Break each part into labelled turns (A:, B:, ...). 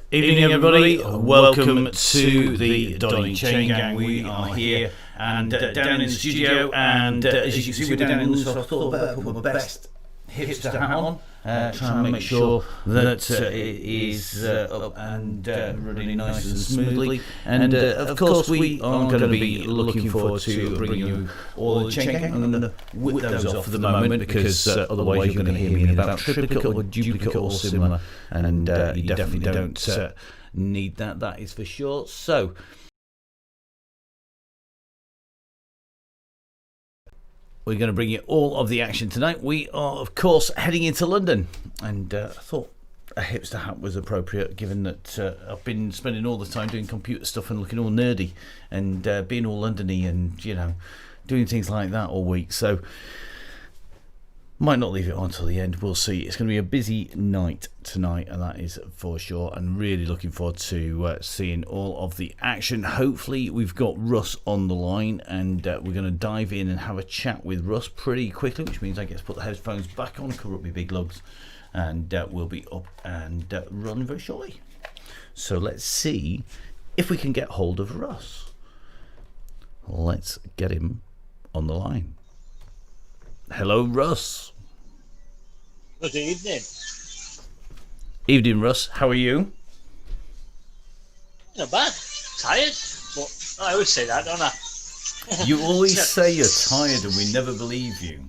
A: Evening, everybody. Welcome to the Donny Chain Gang. We are here and down in the studio, and as you can see, we're down in the so I thought about put my best hipster hat on, trying to make sure that it is up and running nice and smoothly. And of course, we are going to be looking forward to bringing you all the chain gang. I'm going to whip those off for the moment because otherwise you're going to hear me in about triplicate or duplicate or similar, and you definitely don't need that. That is for sure. So we're going to bring you all of the action tonight. We are, of course, heading into London, and I thought a hipster hat was appropriate, given that I've been spending all the time doing computer stuff and looking all nerdy and being all Londony and, you know, doing things like that all week. So might not leave it on until the end. We'll see. It's going to be a busy night tonight, and that is for sure. And really looking forward to seeing all of the action. Hopefully, we've got Russ on the line, and we're going to dive in and have a chat with Russ pretty quickly, which means I get to put the headphones back on, cover up my big lugs, and we'll be up and running very shortly. So let's see if we can get hold of Russ. Let's get him on the line. Hello, Russ.
B: Good evening.
A: Evening, Russ. How are you?
B: Not bad. Tired, but I always say that, don't I?
A: You always say you're tired, and we never believe you.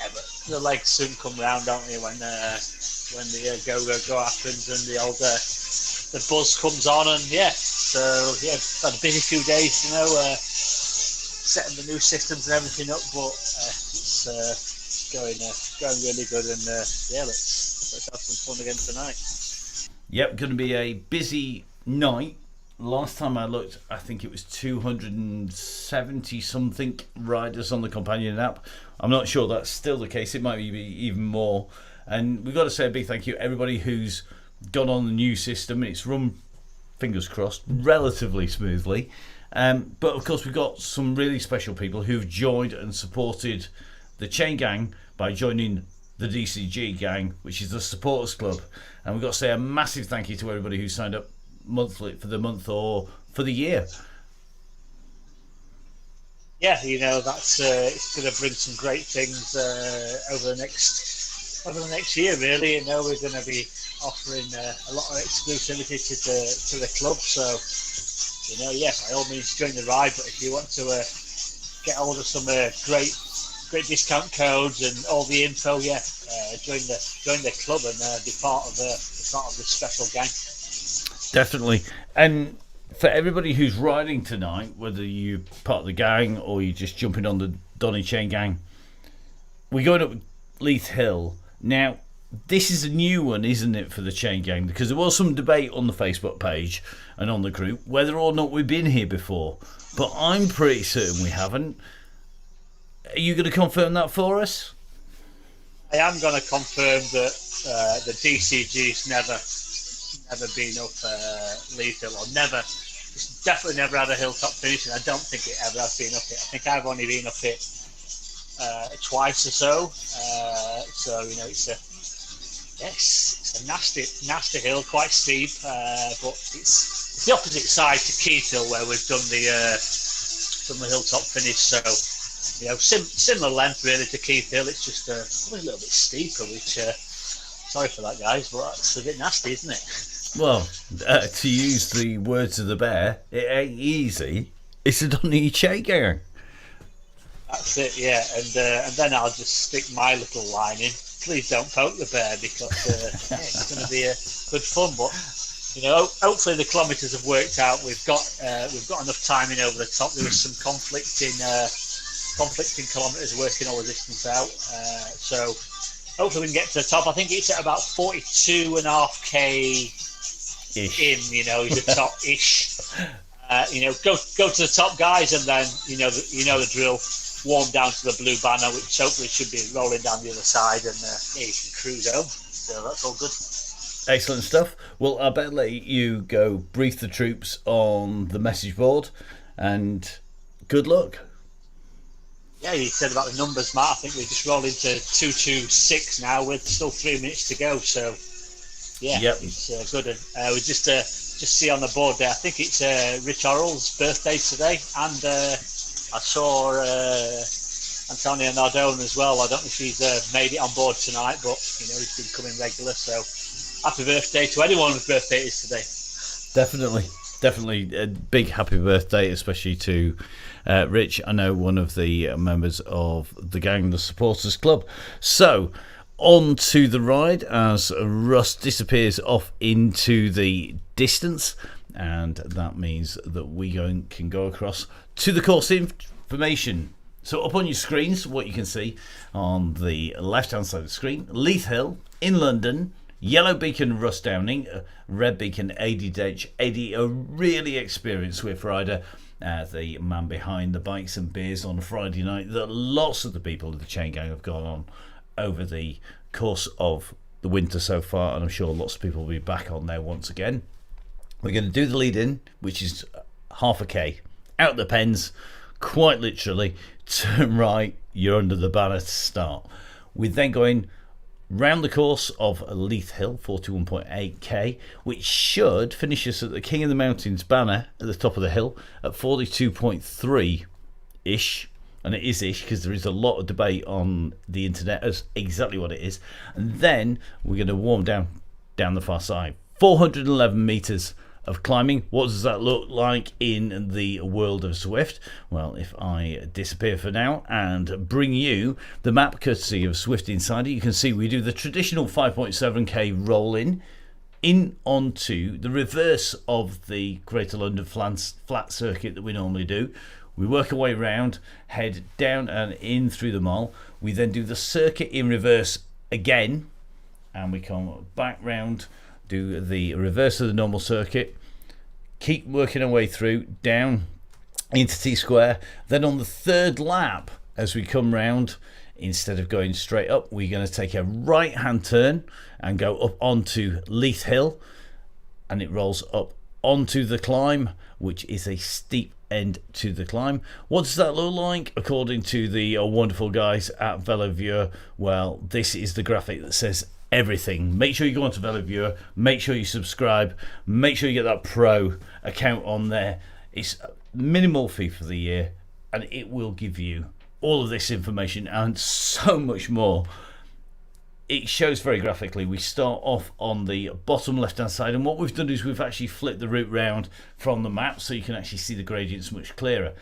B: Yeah, but the legs soon come round, don't they? When the go happens and the buzz comes on, and yeah. So yeah, had a busy few days, you know. Setting the new systems and everything up, but it's going really good, and yeah, let's have some fun again tonight.
A: Yep, going to be a busy night. Last time I looked, I think it was 270 something riders on the companion app. I'm not sure that's still the case. It might be even more. And we've got to say a big thank you to everybody who's gone on the new system. It's run, fingers crossed, relatively smoothly. But of course, we've got some really special people who've joined and supported the Chain Gang by joining the DCG gang, which is the supporters club. And we've got to say a massive thank you to everybody who signed up monthly for the month or for the year.
B: Yeah, you know, that's it's going to bring some great things over the next year. Really, you know, we're going to be offering a lot of exclusivity to the club. So, you know, yeah, by all means join the ride, but if you want to get hold of some great discount codes and all the info, yeah, join the club and be part of this special gang. Definitely.
A: And for everybody who's riding tonight, whether you're part of the gang or you're just jumping on the Donny Chain Gang, we're going up Leith Hill. Now, this is a new one, isn't it, for the Chain Gang? Because there was some debate on the Facebook page and on the group whether or not we've been here before. But I'm pretty certain we haven't. Are you going to confirm that for us?
B: I am going to confirm that the DCG's never been up Leith Hill, or never. It's definitely never had a hilltop finish, and I don't think it ever has been up it. I think I've only been up it twice or so. So, you know, it's a nasty hill, quite steep, but it's the opposite side to Keith Hill where we've done the hilltop finish. So, you know, similar length really to Keith Hill. It's just probably a little bit steeper, which sorry for that, guys, but it's a bit nasty, isn't it?
A: Well, to use the words of the bear, it ain't easy. It's a Donny Chain Gang.
B: That's it, yeah, and then I'll just stick my little line in. Please don't poke the bear, because yeah, it's going to be good fun. But you know, hopefully the kilometres have worked out. We've got enough timing over the top. There was some conflicting kilometres working all the distance out. So hopefully we can get to the top. I think it's at about 42.5k in. You know, the top ish. You know, go to the top, guys, and then you know the drill. Warm down to the blue banner, which hopefully should be rolling down the other side, and yeah, you can cruise home. So that's all good.
A: Excellent stuff. Well, I better let you go brief the troops on the message board, and good luck.
B: Yeah, you said about the numbers, Matt. I think we just rolled into 226 now with still 3 minutes to go. So Yeah,
A: Yep.
B: it's good. And we just see on the board there. I think it's Rich Orrell's birthday today, and I saw Antonio Nardone as well. I don't know if he's made it on board tonight, but you know he's been coming regular. So happy birthday to anyone whose birthday it is today.
A: Definitely a big happy birthday, especially to Rich. I know one of the members of the gang, the supporters club. So on to the ride as Russ disappears off into the distance, and that means that we can go across to the course information. So up on your screens, what you can see on the left hand side of the screen: Leith Hill in London, yellow beacon Russ Downing, red beacon AD Ditch. AD, a really experienced Swift rider, the man behind the bikes and beers on a Friday night that lots of the people of the Chain Gang have gone on over the course of the winter so far, and I'm sure lots of people will be back on there once again. We're going to do the lead in, which is half a K, out the pens, quite literally, turn right, you're under the banner to start. We're then going round the course of Leith Hill, 41.8k, which should finish us at the King of the Mountains banner at the top of the hill at 42.3-ish. And it is ish because there is a lot of debate on the internet as exactly what it is. And then we're going to warm down the far side. 411 metres of climbing. What does that look like in the world of Zwift? Well, if I disappear for now and bring you the map courtesy of Swift Insider, you can see we do the traditional 5.7k roll in onto the reverse of the Greater London flat circuit that we normally do. We work our way round, head down and in through the mall. We then do the circuit in reverse again, and we come back round, do the reverse of the normal circuit, keep working our way through, down into T-square. Then on the third lap, as we come round, instead of going straight up, we're going to take a right-hand turn and go up onto Leith Hill, and it rolls up onto the climb, which is a steep end to the climb. What does that look like according to the wonderful guys at VeloViewer? Well, this is the graphic that says everything. Make sure you go onto VeloViewer, make sure you subscribe, make sure you get that pro account on there. It's a minimal fee for the year, and it will give you all of this information and so much more. It shows very graphically. We start off on the bottom left hand side, and what we've done is we've actually flipped the route round from the map so you can actually see the gradients much clearer.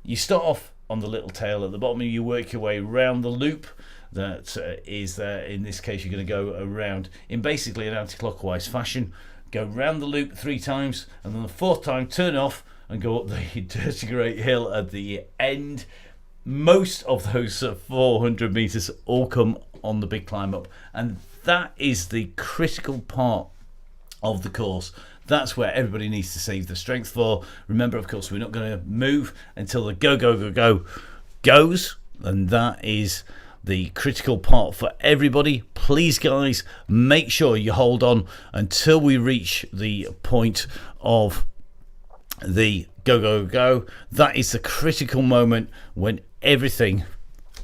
A: You start off on the little tail at the bottom, and you work your way around the loop that is there. In this case, you're going to go around in basically an anti-clockwise fashion, go round the loop 3 times, and then the 4th time turn off and go up the dirty great hill at the end. Most of those 400 meters all come on the big climb up, and that is the critical part of the course. That's where everybody needs to save the strength for. Remember, of course, we're not going to move until the go goes, and that is the critical part for everybody. Please, guys, make sure you hold on until we reach the point of the go. That is the critical moment when everything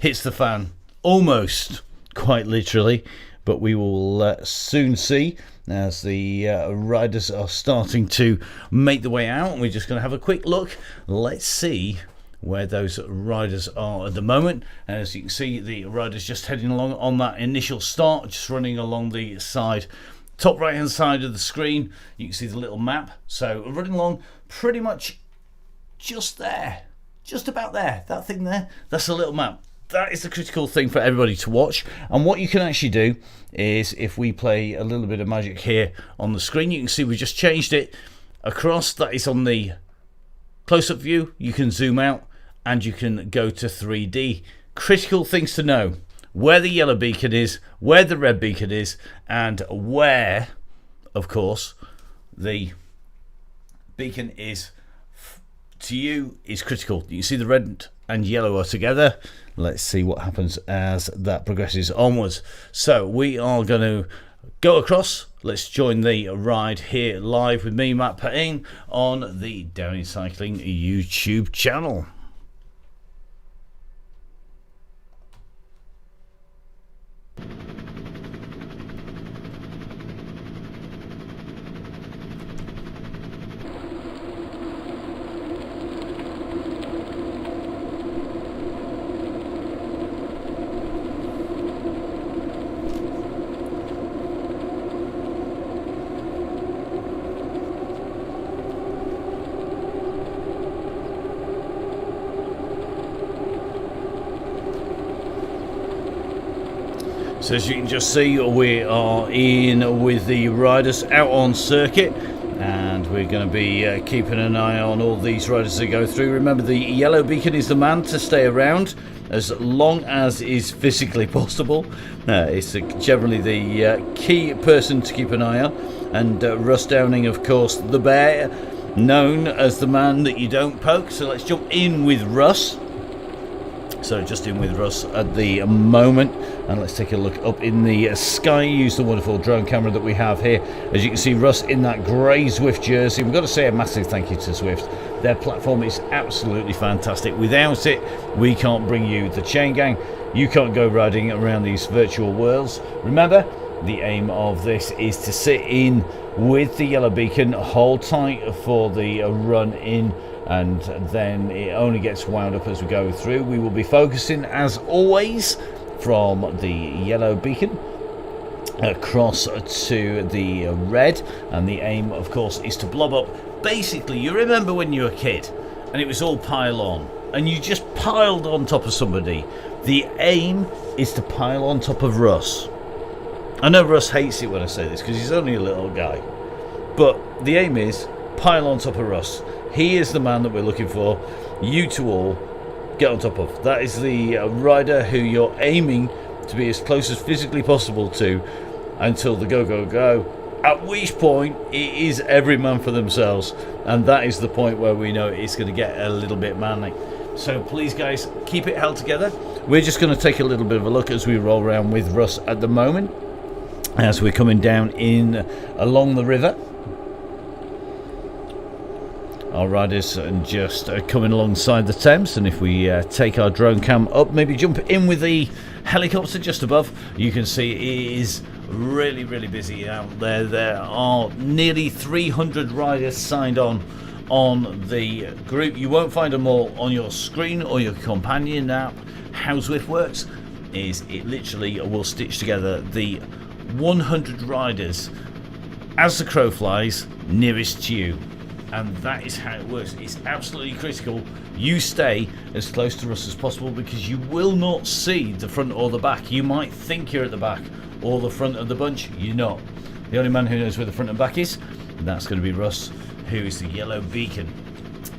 A: hits the fan, almost quite literally, but we will soon see as the riders are starting to make the way out. We're just going to have a quick look. Let's see where those riders are at the moment. As you can see, the riders just heading along on that initial start, just running along the side, top right hand side of the screen. You can see the little map, so running along pretty much just there, just about there, that thing there, that's a little map. That is the critical thing for everybody to watch. And what you can actually do is, if we play a little bit of magic here on the screen, you can see we just changed it across. That is on the close-up view. You can zoom out and you can go to 3D. Critical things to know: where the yellow beacon is, where the red beacon is, and where, of course, the beacon is to you is critical. You can see the red and yellow are together. Let's see what happens as that progresses onwards. So we are going to go across. Let's join the ride here live with me, Matt Payne, on the Downey Cycling YouTube channel. So as you can just see, we are in with the riders out on circuit, and we're going to be keeping an eye on all these riders that go through. Remember, the yellow beacon is the man to stay around as long as is physically possible. It's generally the key person to keep an eye on. And Russ Downing, of course, the bear, known as the man that you don't poke. So let's jump in with Russ. So just in with Russ at the moment, and let's take a look up in the sky. Use the wonderful drone camera that we have here. As you can see, Russ in that grey Zwift jersey. We've got to say a massive thank you to Zwift. Their platform is absolutely fantastic. Without it, we can't bring you the Chain Gang. You can't go riding around these virtual worlds. Remember, the aim of this is to sit in with the yellow beacon, hold tight for the run in, and then it only gets wound up as we go through. We will be focusing, as always, from the yellow beacon across to the red, and the aim, of course, is to blob up. Basically, you remember when you were a kid and it was all pile on and you just piled on top of somebody. The aim is to pile on top of Russ. I know Russ hates it when I say this because he's only a little guy, but the aim is pile on top of Russ. He is the man that we're looking for. You two all get on top of. That is the rider who you're aiming to be as close as physically possible to until the go. At which point it is every man for themselves, and that is the point where we know it's going to get a little bit manly. So please, guys, keep it held together. We're just going to take a little bit of a look as we roll around with Russ at the moment, as we're coming down in along the river. Our riders are just coming alongside the Thames, and if we take our drone cam up, maybe jump in with the helicopter just above, you can see it is really busy out there. There are nearly 300 riders signed on the group. You won't find them all on your screen or your companion app. How Zwift works is it literally will stitch together the 100 riders as the crow flies nearest to you. And that is how it works. It's absolutely critical you stay as close to us as possible, because you will not see the front or the back. You might think you're at the back or the front of the bunch. You're not. The only man who knows where the front and back is, and that's going to be Russ, who is the yellow beacon.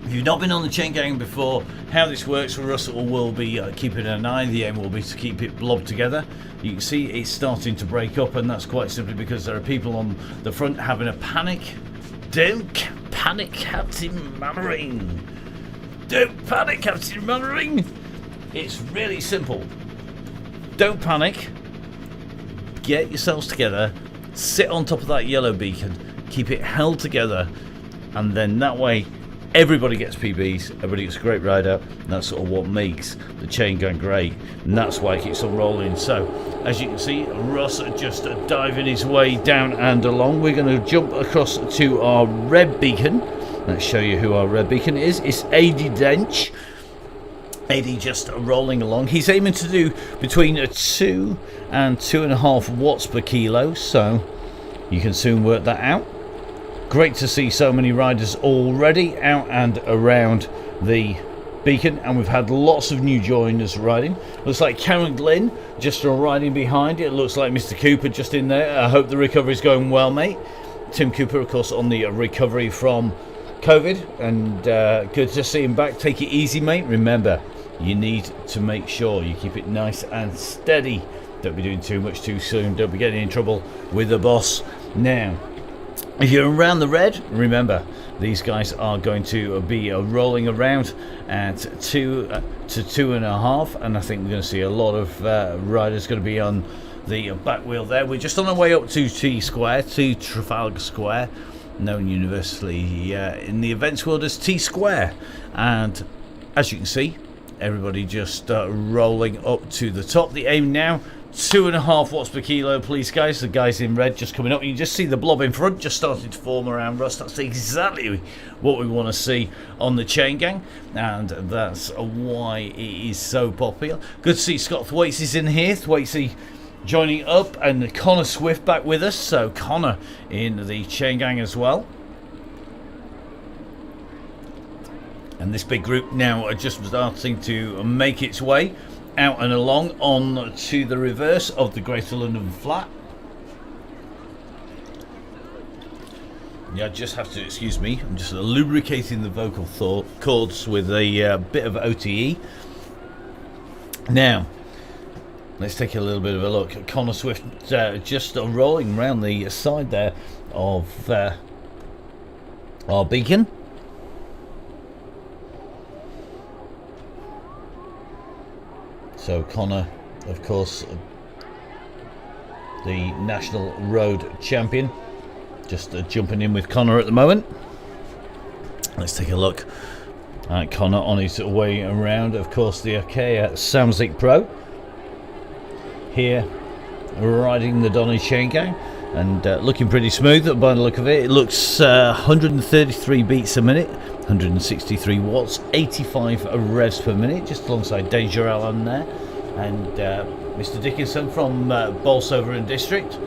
A: If you've not been on the Chain Gang before, how this works, Russell will be keeping an eye. The aim will be to keep it blobbed together. You can see it's starting to break up, and that's quite simply because there are people on the front having a panic. Don't panic, Captain Mannering. Don't panic, Captain Mannering. It's really simple. Don't panic. Get yourselves together. Sit on top of that yellow beacon. Keep it held together. And then that way, everybody gets PBs. Everybody gets a great ride out. And that's sort of what makes the Chain Gang great. And that's why it keeps on rolling. So, as you can see, Russ just diving his way down and along. We're going to jump across to our red beacon. Let's show you who our red beacon is. It's AD Dench. AD just rolling along. He's aiming to do between 2 and 2.5 watts per kilo. So you can soon work that out. Great to see so many riders already out and around the beacon, and we've had lots of new joiners riding. Looks like Karen Glynn just riding behind. It looks like Mr. Cooper just in there. I hope the recovery's going well, mate. Tim Cooper, of course, on the recovery from COVID, and good to see him back. Take it easy, mate. Remember, you need to make sure you keep it nice and steady. Don't be doing too much too soon. Don't be getting in trouble with the boss. Now, if you're around the red, remember, these guys are going to be rolling around at 2 to 2.5, and I think we're going to see a lot of riders going to be on the back wheel there. We're just on our way up to T Square, to Trafalgar Square, known universally in the events world as T Square. And as you can see, everybody just rolling up to the top. The aim now, 2.5 watts per kilo, please, guys. The guys in red just coming up. You just see the blob in front just starting to form around Russ. That's exactly what we want to see on the Chain Gang, and that's why it is so popular. Good to see Scott Thwaites is in here. Thwaites joining up, and Connor Swift back with us. So Connor in the Chain Gang as well. And this big group now are just starting to make its way out and along on to the reverse of the Greater London Flat. Yeah, I just have to excuse me. I'm just lubricating the vocal cords with a bit of OTE. Now, let's take a little bit of a look at Connor Swift just rolling around the side there of our beacon. So Connor, of course, the National Road Champion. Just jumping in with Connor at the moment. Let's take a look at Connor on his way around. Of course, the Achaea Samsic Pro here riding the DONNYCHAINGANG and looking pretty smooth by the look of it. It looks 133 beats a minute, 163 watts, 85 revs per minute, just alongside Danger Alan there, and Mr. Dickinson from Bolsover and District.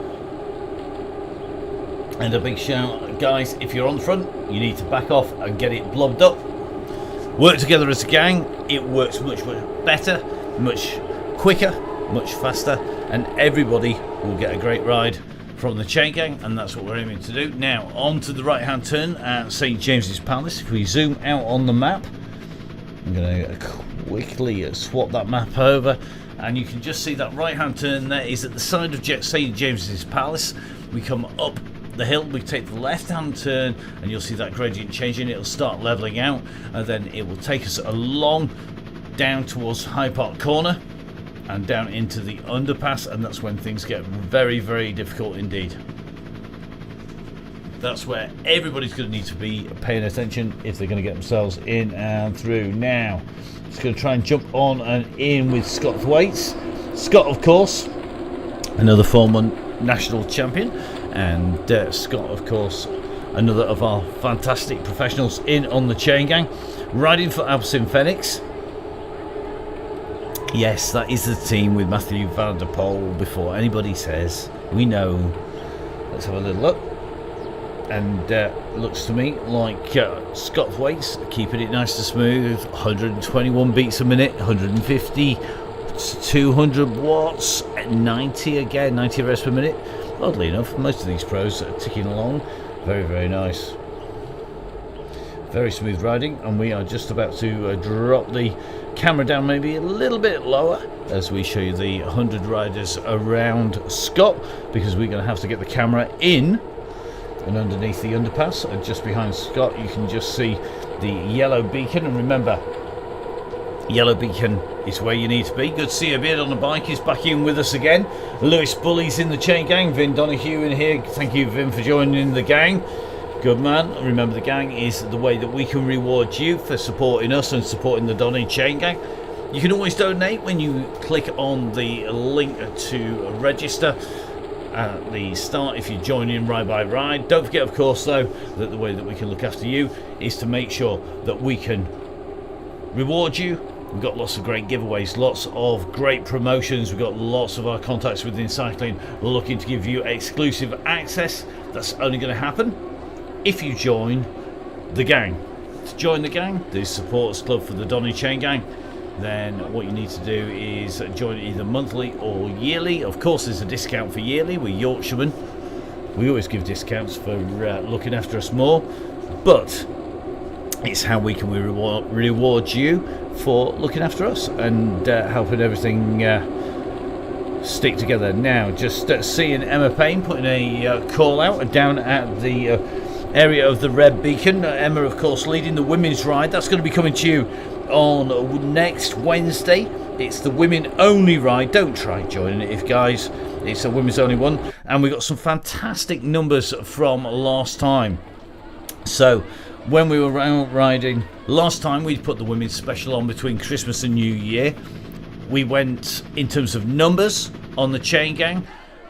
A: And a big shout, guys, if you're on the front, you need to back off and get it blobbed up. Work together as a gang. It works much better, much quicker, much faster, and everybody will get a great ride from the chain gang, and that's what we're aiming to do. Now, on to the right-hand turn at St. James's Palace. If we zoom out on the map, I'm going to quickly swap that map over, and you can just see that right-hand turn there is at the side of St. James's Palace. We come up the hill, we take the left-hand turn, and you'll see that gradient changing. It'll start leveling out, and then it will take us along down towards Hyde Park Corner and down into the underpass, and that's when things get very, very difficult indeed. That's where everybody's going to need to be paying attention if they're going to get themselves in and through. Now, just going to try and jump on and in with Scott Thwaites. Scott, of course, another former national champion, and Scott, of course, another of our fantastic professionals in on the chain gang, riding for Absinthe Phoenix. Yes, that is the team with Matthew van der Poel. Before anybody says, we know. Let's have a little look. And looks to me like Scott Thwaites keeping it nice and smooth. 121 beats a minute, 150 to 200 watts, 90 again, 90 revs per minute. Oddly enough, most of these pros are ticking along. Very, very nice. Very smooth riding, and we are just about to drop the camera down maybe a little bit lower as we show you the 100 riders around Scott, because we're going to have to get the camera in and underneath the underpass. And just behind Scott you can just see the yellow beacon, and remember, yellow beacon is where you need to be. Good to see a beard on the bike is back in with us again. Lewis Bully's in the chain gang. Vin Donahue in here. Thank you, Vin, for joining the gang. Good man. Remember, the gang is the way that we can reward you for supporting us and supporting the Donny Chain Gang. You can always donate when you click on the link to register at the start if you join in Ride by Ride. Don't forget, of course, though, that the way that we can look after you is to make sure that we can reward you. We've got lots of great giveaways, lots of great promotions. We've got lots of our contacts within cycling looking to give you exclusive access. That's only going to happen if you join the gang. To join the gang, the supporters club for the Donny Chain Gang, then what you need to do is join either monthly or yearly. Of course, there's a discount for yearly. We're Yorkshiremen. We always give discounts for looking after us more, but it's how we can reward you for looking after us and helping everything stick together. Now, just seeing Emma Payne putting a call out down at the area of the red beacon. Emma, of course, leading the women's ride. That's going to be coming to you on next Wednesday. It's the women only ride. Don't try joining it, if guys. It's a women's only one, and we got some fantastic numbers from last time. So when we were out riding last time, we put the women's special on between Christmas and New Year. We went, in terms of numbers on the chain gang,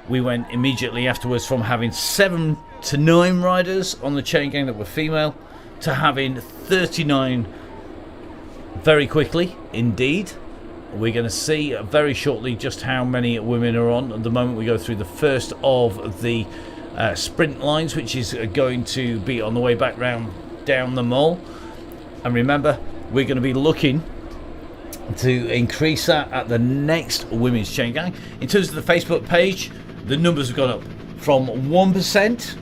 A: we went immediately afterwards from having 7 to 9 riders on the chain gang that were female to having 39 very quickly indeed. We're going to see very shortly just how many women are on. At the moment, we go through the first of the sprint lines, which is going to be on the way back round down the mall. And remember, we're going to be looking to increase that at the next Women's Chain Gang. In terms of the Facebook page, the numbers have gone up from 1%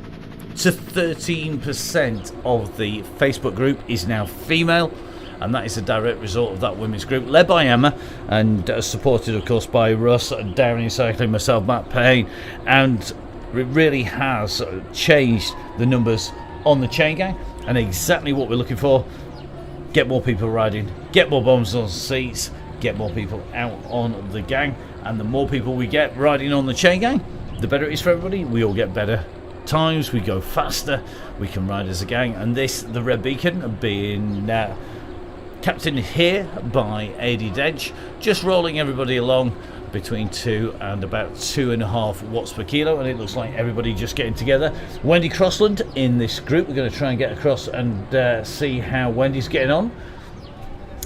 A: to 13% of the Facebook group is now female, and that is a direct result of that women's group led by Emma and supported of course by Russ, Downey Cycling, myself, Matt Payne, and it really has changed the numbers on the Chain Gang and exactly what we're looking for. Get more people riding, get more bums on seats, get more people out on the gang, and the more people we get riding on the Chain Gang, the better it is for everybody. We all get better times, we go faster, we can ride as a gang. And this, the Red Beacon, being captained here by AD Dench, just rolling everybody along between 2 and about 2.5 watts per kilo, and it looks like everybody just getting together. Wendy Crossland in this group. We're going to try and get across and see how Wendy's getting on.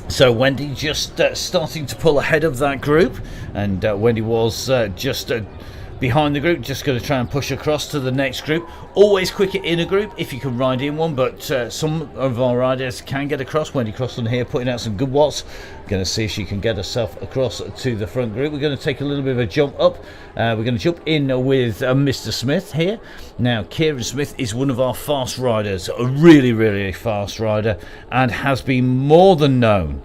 A: So Wendy just starting to pull ahead of that group, and Wendy was just behind the group, just going to try and push across to the next group. Always quicker in a group if you can ride in one, but some of our riders can get across. Wendy Crossland here putting out some good watts. Going to see if she can get herself across to the front group. We're going to take a little bit of a jump up. We're going to jump in with Mr. Smith here. Now, Kieran Smith is one of our fast riders, a really fast rider, and has been more than known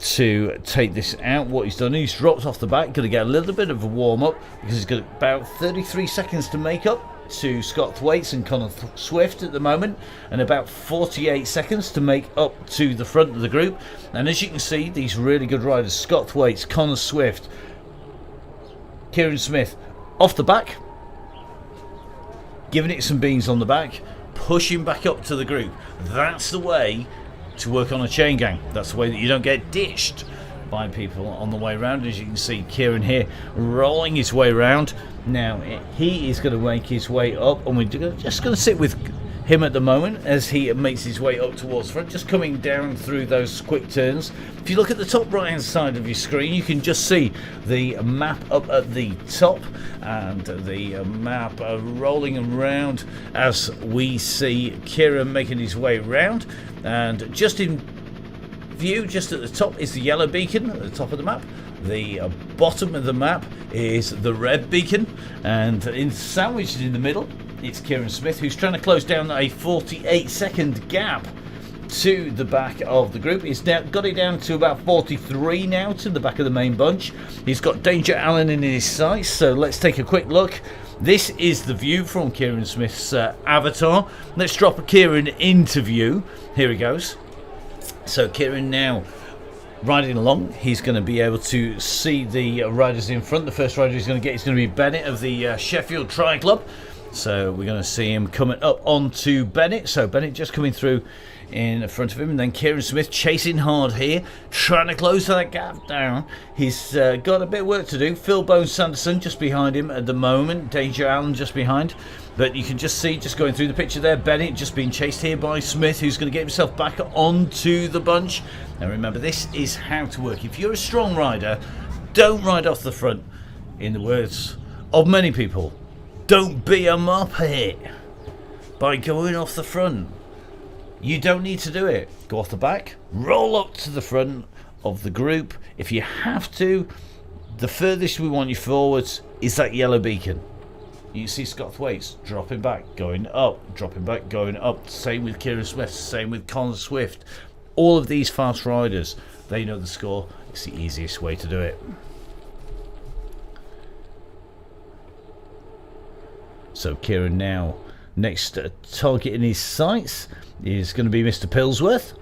A: to take this out. What he's done, he's dropped off the back, going to get a little bit of a warm up because he's got about 33 seconds to make up to Scott Thwaites and Connor Swift at the moment, and about 48 seconds to make up to the front of the group. And as you can see, these really good riders, Scott Thwaites, Connor Swift, Kieran Smith, off the back, giving it some beans on the back, pushing back up to the group. That's the way to work on a chain gang. That's the way that you don't get ditched by people on the way around. As you can see, Kieran here rolling his way around. Now he is going to make his way up, and we're just going to sit with him at the moment as he makes his way up towards the front, just coming down through those quick turns. If you look at the top right hand side of your screen, you can just see the map up at the top, and the map rolling around as we see Kieran making his way round. And just in view, just at the top, is the yellow beacon at the top of the map. The bottom of the map is the red beacon, and sandwiched in the middle, it's Kieran Smith, who's trying to close down a 48-second gap to the back of the group. He's now got it down to about 43 now to the back of the main bunch. He's got Danger Allen in his sights, so let's take a quick look. This is the view from Kieran Smith's avatar. Let's drop Kieran into view. Here he goes. So Kieran now riding along. He's going to be able to see the riders in front. The first rider he's going to get is going to be Bennett of the Sheffield Tri Club. So we're going to see him coming up onto Bennett. So Bennett just coming through in front of him, and then Kieran Smith chasing hard here, trying to close that gap down. He's got a bit of work to do. Phil Bones Sanderson just behind him at the moment, Danger Allen just behind, but you can just see, just going through the picture there, Bennett just being chased here by Smith, who's going to get himself back onto the bunch. Now remember, this is how to work. If you're a strong rider, don't ride off the front. In the words of many people, don't be a muppet by going off the front. You don't need to do it. Go off the back, roll up to the front of the group. If you have to, the furthest we want you forwards is that yellow beacon. You see Scott Thwaites dropping back, going up, dropping back, going up. Same with Kieran Smith, same with Connor Swift. All of these fast riders, they know the score. It's the easiest way to do it. So Kieran now, next target in his sights is going to be Mr. Pillsworth.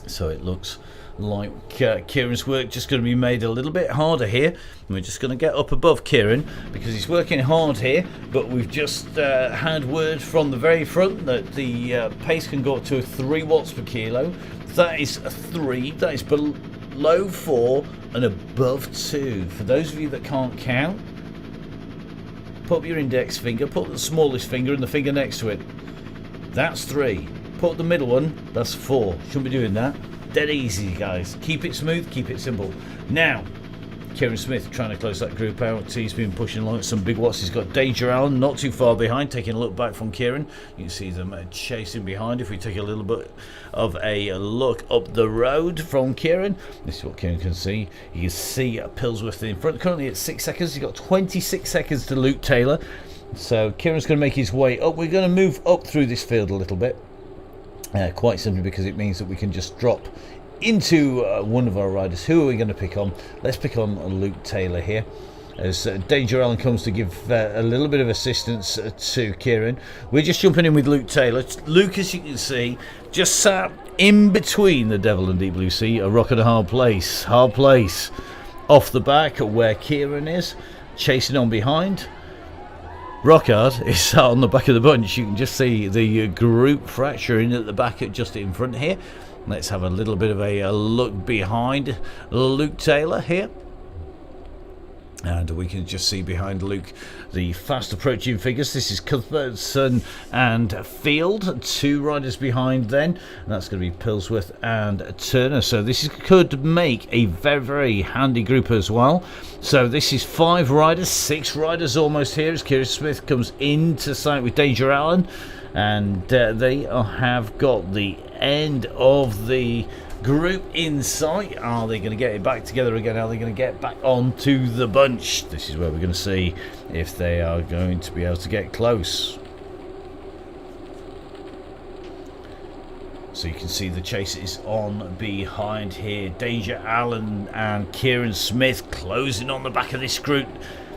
A: So it looks like Kieran's work just going to be made a little bit harder here. And we're just going to get up above Kieran because he's working hard here, but we've just had word from the very front that the pace can go up to 3 watts per kilo. That is a 3, that is below 4 and above 2. For those of you that can't count, put up your index finger, put the smallest finger and the finger next to it. That's 3. Put up the middle one, that's 4. Shouldn't be doing that. Dead easy, guys. Keep it smooth, keep it simple. Now, Kieran Smith trying to close that group out. He's been pushing along at some big watts. He's got Danger Allen not too far behind, taking a look back from Kieran. You can see them chasing behind. If we take a little bit of a look up the road from Kieran, this is what Kieran can see. You can see Pillsworth in front, currently at 6 seconds. He's got 26 seconds to Luke Taylor. So Kieran's going to make his way up. We're going to move up through this field a little bit, quite simply because it means that we can just drop into one of our riders. Who are we going to pick on? Let's pick on Luke Taylor here, as Danger Allen comes to give a little bit of assistance to Kieran. We're just jumping in with Luke Taylor. Luke, as you can see, just sat in between the Devil and Deep Blue Sea, a rock and a hard place. Hard place off the back where Kieran is, chasing on behind. Rockhard is sat on the back of the bunch. You can just see the group fracturing at the back, just in front here. Let's have a little bit of a look behind Luke Taylor here. And we can just see behind Luke the fast approaching figures. This is Cuthbertson and Field, 2 riders behind then. And that's going to be Pillsworth and Turner. So this could make a very, very handy group as well. So this is 5 riders, 6 riders almost here as Kieran Smith comes into sight with Danger Allen. And they have got the end of the group in sight. Are they going to get it back together again? Are they going to get back onto the bunch? This is where we're going to see if they are going to be able to get close. So you can see the chase is on behind here. Danger Allen and Kieran Smith closing on the back of this group.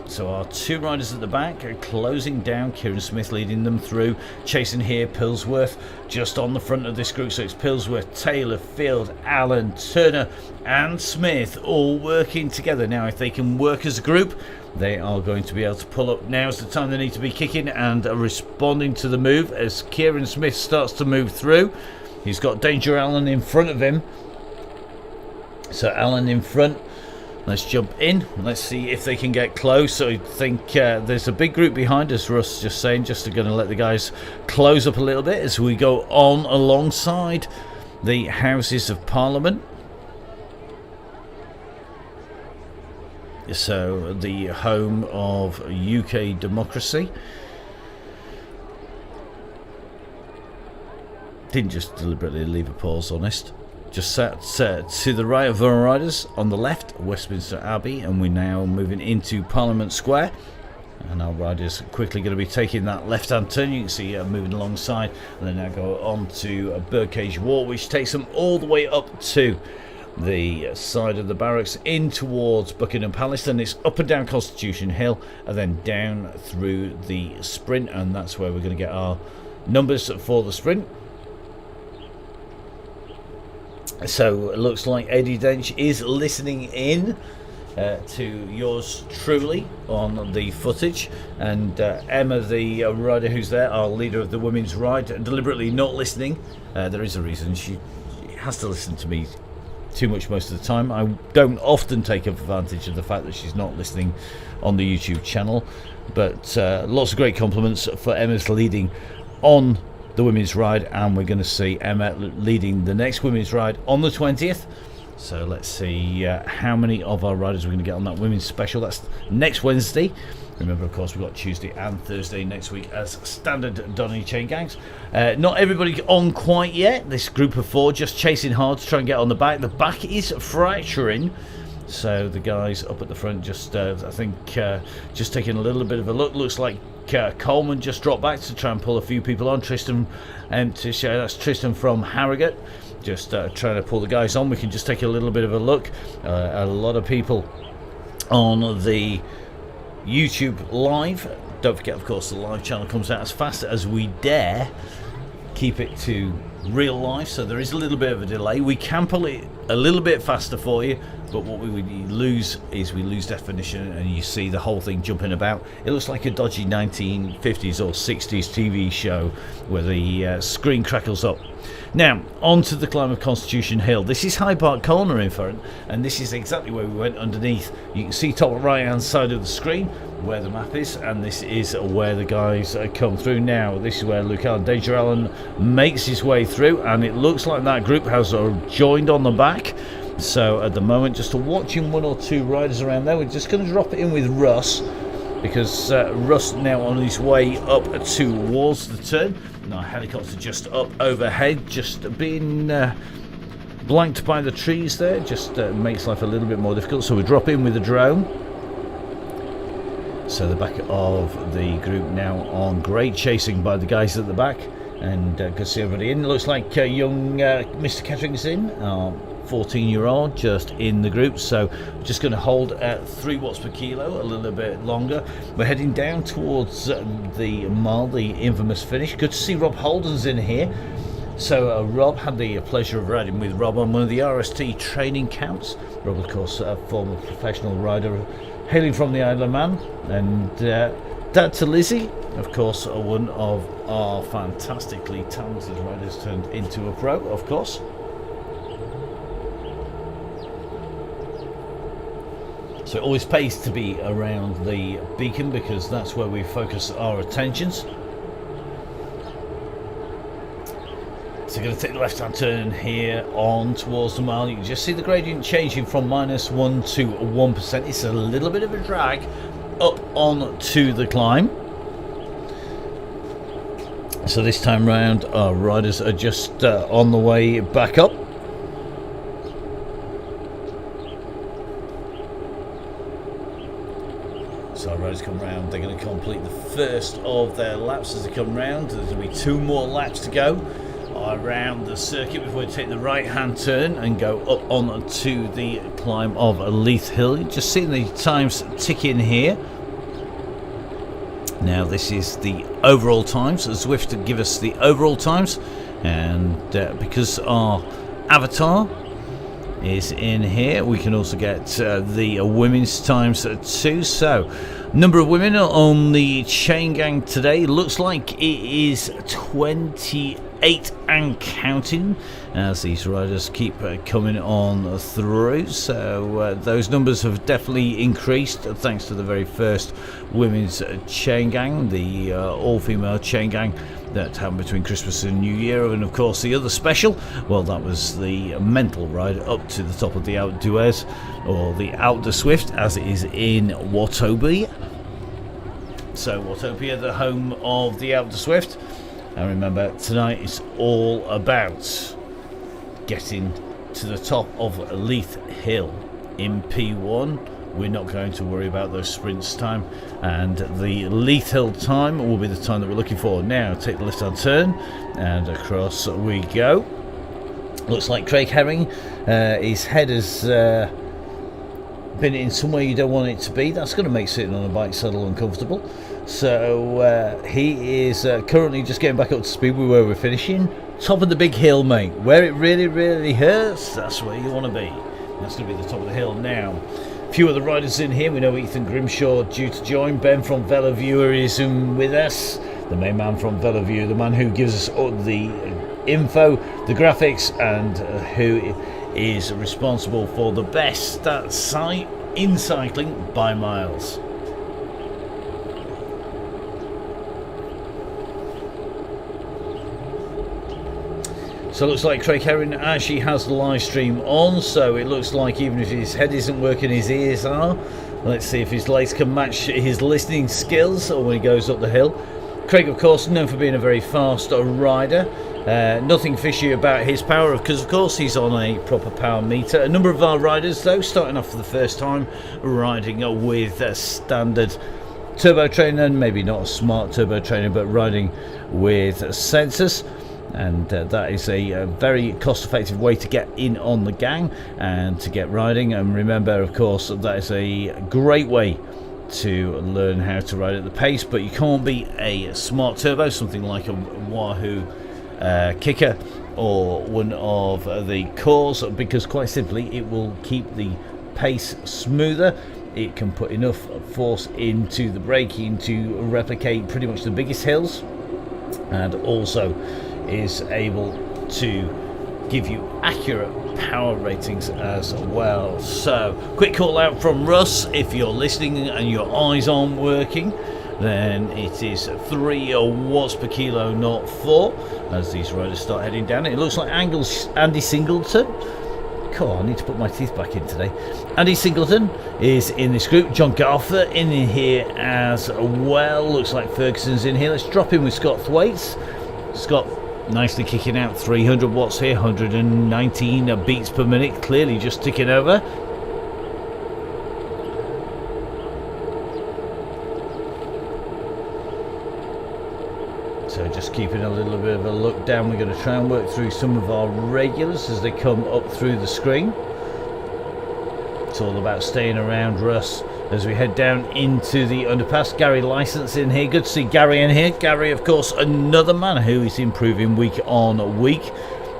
A: So our 2 riders at the back are closing down. Kieran Smith leading them through. Chasing here, Pillsworth just on the front of this group. So it's Pillsworth, Taylor, Field, Allen, Turner and Smith all working together. Now if they can work as a group, they are going to be able to pull up. Now's the time they need to be kicking and responding to the move as Kieran Smith starts to move through. He's got Danger Allen in front of him. So Allen in front. Let's jump in. Let's see if they can get close. So I think there's a big group behind us, Russ just saying, just going to let the guys close up a little bit as we go on alongside the Houses of Parliament. So the home of UK democracy. Didn't just deliberately leave a pause, honest. Just sat to the right of our riders, on the left Westminster Abbey, and we're now moving into Parliament Square, and our riders quickly going to be taking that left hand turn. You can see moving alongside, and they now go on to Birdcage Walk, which takes them all the way up to the side of the barracks in towards Buckingham Palace. Then it's up and down Constitution Hill and then down through the sprint, and that's where we're going to get our numbers for the sprint. So it looks like Eddie Dench is listening in to yours truly on the footage, and Emma, the rider who's there, our leader of the women's ride, deliberately not listening. There is a reason. She has to listen to me too much most of the time. I don't often take advantage of the fact that she's not listening on the YouTube channel, but lots of great compliments for Emma's leading on the women's ride, and we're going to see Emma leading the next women's ride on the 20th. So let's see how many of our riders we're going to get on that women's special. That's next Wednesday. Remember, of course, we've got Tuesday and Thursday next week as standard Donny Chain Gangs. Not everybody on quite yet. This group of 4 just chasing hard to try and get on the back. The back is fracturing. So the guys up at the front just, I think, just taking a little bit of a look. Looks like Coleman just dropped back to try and pull a few people on. Tristan, to show that's Tristan from Harrogate, just trying to pull the guys on. We can just take a little bit of a look. A lot of people on the YouTube live. Don't forget, of course, the live channel comes out as fast as we dare. Keep it to real life, so there is a little bit of a delay. We can pull it a little bit faster for you, but what we lose is we lose definition, and you see the whole thing jumping about. It looks like a dodgy 1950s or 60s TV show where the screen crackles up. Now, on to the climb of Constitution Hill. This is Hyde Park Corner in front, and this is exactly where we went underneath. You can see top right hand side of the screen where the map is, and this is where the guys come through. Now this is where Luke Allen, Danger Allen makes his way through, and it looks like that group has joined on the back. So at the moment, just watching one or two riders around there. We're just going to drop it in with Russ, because Russ now on his way up towards the turn. And our helicopter just up overhead, just being blanked by the trees there, just makes life a little bit more difficult. So we drop in with the drone. So the back of the group now on great chasing by the guys at the back, and good to see everybody in. It looks like young Mr. Kettering's in, our 14-year-old, just in the group. So we're just going to hold at 3 watts per kilo a little bit longer. We're heading down towards the mile, the infamous finish. Good to see Rob Holden's in here. So Rob, had the pleasure of riding with Rob on one of the RST training camps. Rob, of course, a former professional rider hailing from the Isle of Man, and dad to Lizzie, of course, one of our fantastically talented riders turned into a pro, of course. So it always pays to be around the beacon, because that's where we focus our attentions. So going to take the left-hand turn here on towards the mile. You can just see the gradient changing from -1 to 1%. It's a little bit of a drag up on to the climb. So this time round, our riders are just on the way back up. So our riders come round. They're going to complete the first of their laps as they come round. There's going to be 2 more laps to go around the circuit before we take the right hand turn and go up on to the climb of Leith Hill. Just seeing the times ticking here. Now this is the overall times. So Zwift to give us the overall times, and because our avatar is in here, we can also get the women's times too. So number of women on the chain gang today looks like it is 28 and counting, as these riders keep coming on through. So those numbers have definitely increased thanks to the very first women's chain gang, the all-female chain gang that happened between Christmas and New Year. And of course the other special, well, that was the mental ride up to the top of the Alpe d'Huez, or the Alpe de Swift as it is in Watopia. So Watopia, the home of the Alpe de Swift. And remember, tonight is all about getting to the top of Leith Hill in P1. We're not going to worry about those sprints time, and the Leith Hill time will be the time that we're looking for. Now take the left-hand turn and across we go. Looks like Craig Herring, his head has been in somewhere you don't want it to be. That's going to make sitting on a bike saddle uncomfortable. So he is currently just getting back up to speed with where we're finishing. Top of the big hill, mate. Where it really, really hurts, that's where you want to be. That's going to be the top of the hill now. A few other riders in here. We know Ethan Grimshaw due to join. Ben from Veloviewer is with us. The main man from Veloviewer, the man who gives us all the info, the graphics, and who is responsible for the best site in cycling by miles. So it looks like Craig Herring actually has the live stream on, so it looks like even if his head isn't working, his ears are. Let's see if his legs can match his listening skills or when he goes up the hill. Craig, of course, known for being a very fast rider. Nothing fishy about his power, because of course he's on a proper power meter. A number of our riders, though, starting off for the first time riding with a standard turbo trainer, maybe not a smart turbo trainer, but riding with sensors. And that is a very cost-effective way to get in on the gang and to get riding. And remember, of course, that is a great way to learn how to ride at the pace, but you can't beat a smart turbo, something like a Wahoo Kicker or one of the cores, because quite simply it will keep the pace smoother. It can put enough force into the braking to replicate pretty much the biggest hills, and also is able to give you accurate power ratings as well. So quick call out from Russ: if you're listening and your eyes aren't working, then it is 3 watts per kilo, not 4, as these riders start heading down. It looks like Andy Singleton God, I need to put my teeth back in today. Andy Singleton is in this group. John Garther in here as well. Looks like Ferguson's in here. Let's drop in with Scott Thwaites. Scott nicely kicking out 300 watts here, 119 beats per minute. Clearly just ticking over. So just keeping a little bit of a look down. We're going to try and work through some of our regulars as they come up through the screen. It's all about staying around Russ as we head down into the underpass. Gary Licence in here. Good to see Gary in here. Gary, of course, another man who is improving week on week.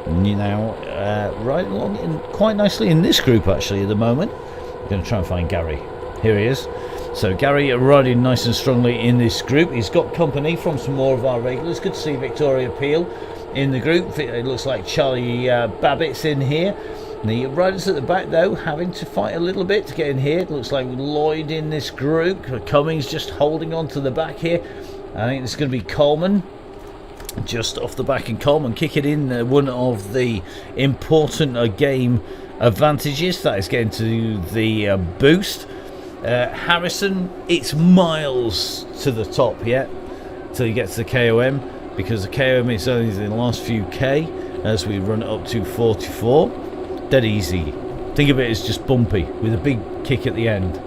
A: Now riding along quite nicely in this group actually at the moment. I'm going to try and find Gary. Here he is. So Gary riding nice and strongly in this group. He's got company from some more of our regulars. Good to see Victoria Peel in the group. It looks like Charlie Babbitt's in here. The riders at the back though having to fight a little bit to get in here. It looks like Lloyd in this group. Cummings just holding on to the back here. I think it's going to be Coleman just off the back, and Coleman kicking in one of the important game advantages. That is getting to the boost. Harrison, it's miles to the top yet till you get to the KOM, because the KOM is only the last few K as we run it up to 44. Dead easy. Think of it as just bumpy with a big kick at the end.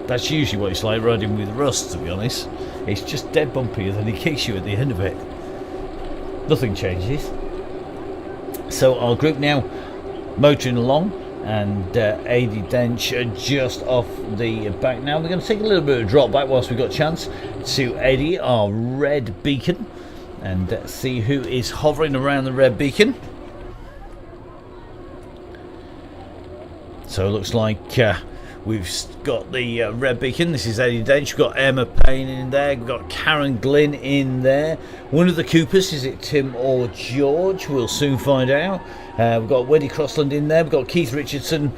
A: That's usually what it's like riding with Russ, to be honest. It's just dead bumpy and then he kicks you at the end of it. Nothing changes. So our group now motoring along, and AD Dench just off the back now. We're going to take a little bit of a drop back whilst we've got a chance to AD our red beacon and see who is hovering around the red beacon. So it looks like we've got the red beacon. This is Eddie Dench. We've got Emma Payne in there. We've got Karen Glynn in there. One of the Coopers, is it Tim or George? We'll soon find out. We've got Weddy Crossland in there. We've got Keith Richardson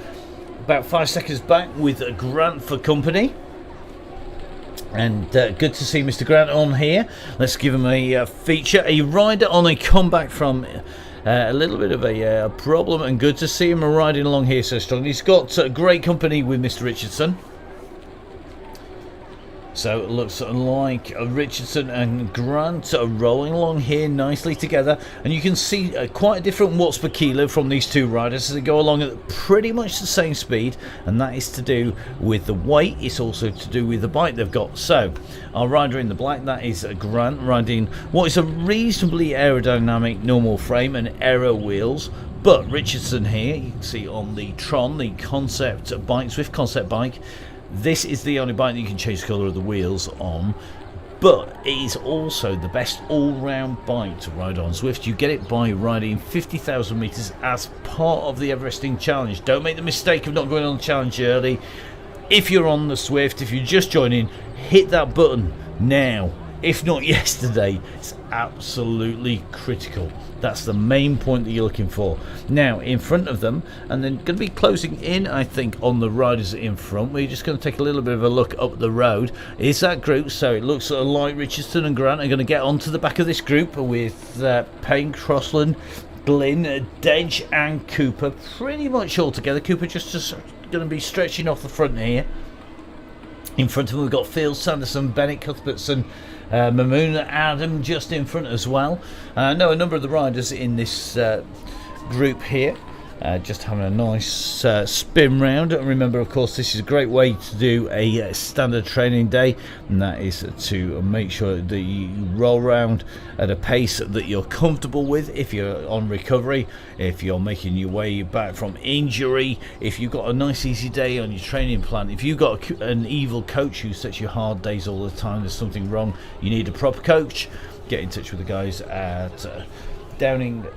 A: about 5 seconds back with Grant for company. And good to see Mr. Grant on here. Let's give him a feature. A rider on a comeback from a little bit of a problem, and good to see him riding along here so strong. He's got great company with Mr. Richardson. So it looks like Richardson and Grant are rolling along here nicely together, and you can see quite a different watts per kilo from these two riders as they go along at pretty much the same speed, and that is to do with the weight. It's also to do with the bike they've got. So our rider in the black, that is Grant, riding what is a reasonably aerodynamic normal frame and aero wheels. But Richardson here, you can see on the Tron, the concept bike, Swift concept bike, this is the only bike that you can change the colour of the wheels on, but it is also the best all-round bike to ride on Swift. You get it by riding 50,000 metres as part of the Everesting Challenge. Don't make the mistake of not going on the challenge early. If you're on the Swift, if you're just joining, hit that button now. If not yesterday, it's absolutely critical. That's the main point that you're looking for. Now, in front of them, and then going to be closing in, I think, on the riders in front. We're just going to take a little bit of a look up the road. Is that group? So it looks like Richardson and Grant are going to get onto the back of this group with Payne, Crossland, Glynn, Dench and Cooper pretty much all together. Cooper just going to be stretching off the front here. In front of them we've got Fields, Sanderson, Bennett, Cuthbertson, Mamoon, Adam just in front as well. I know a number of the riders in this group here just having a nice spin round. And remember, of course, this is a great way to do a standard training day, and that is to make sure that you roll around at a pace that you're comfortable with. If you're on recovery, if you're making your way back from injury, if you've got a nice easy day on your training plan, if you've got an evil coach who sets you hard days all the time, there's something wrong, you need a proper coach, get in touch with the guys at Downing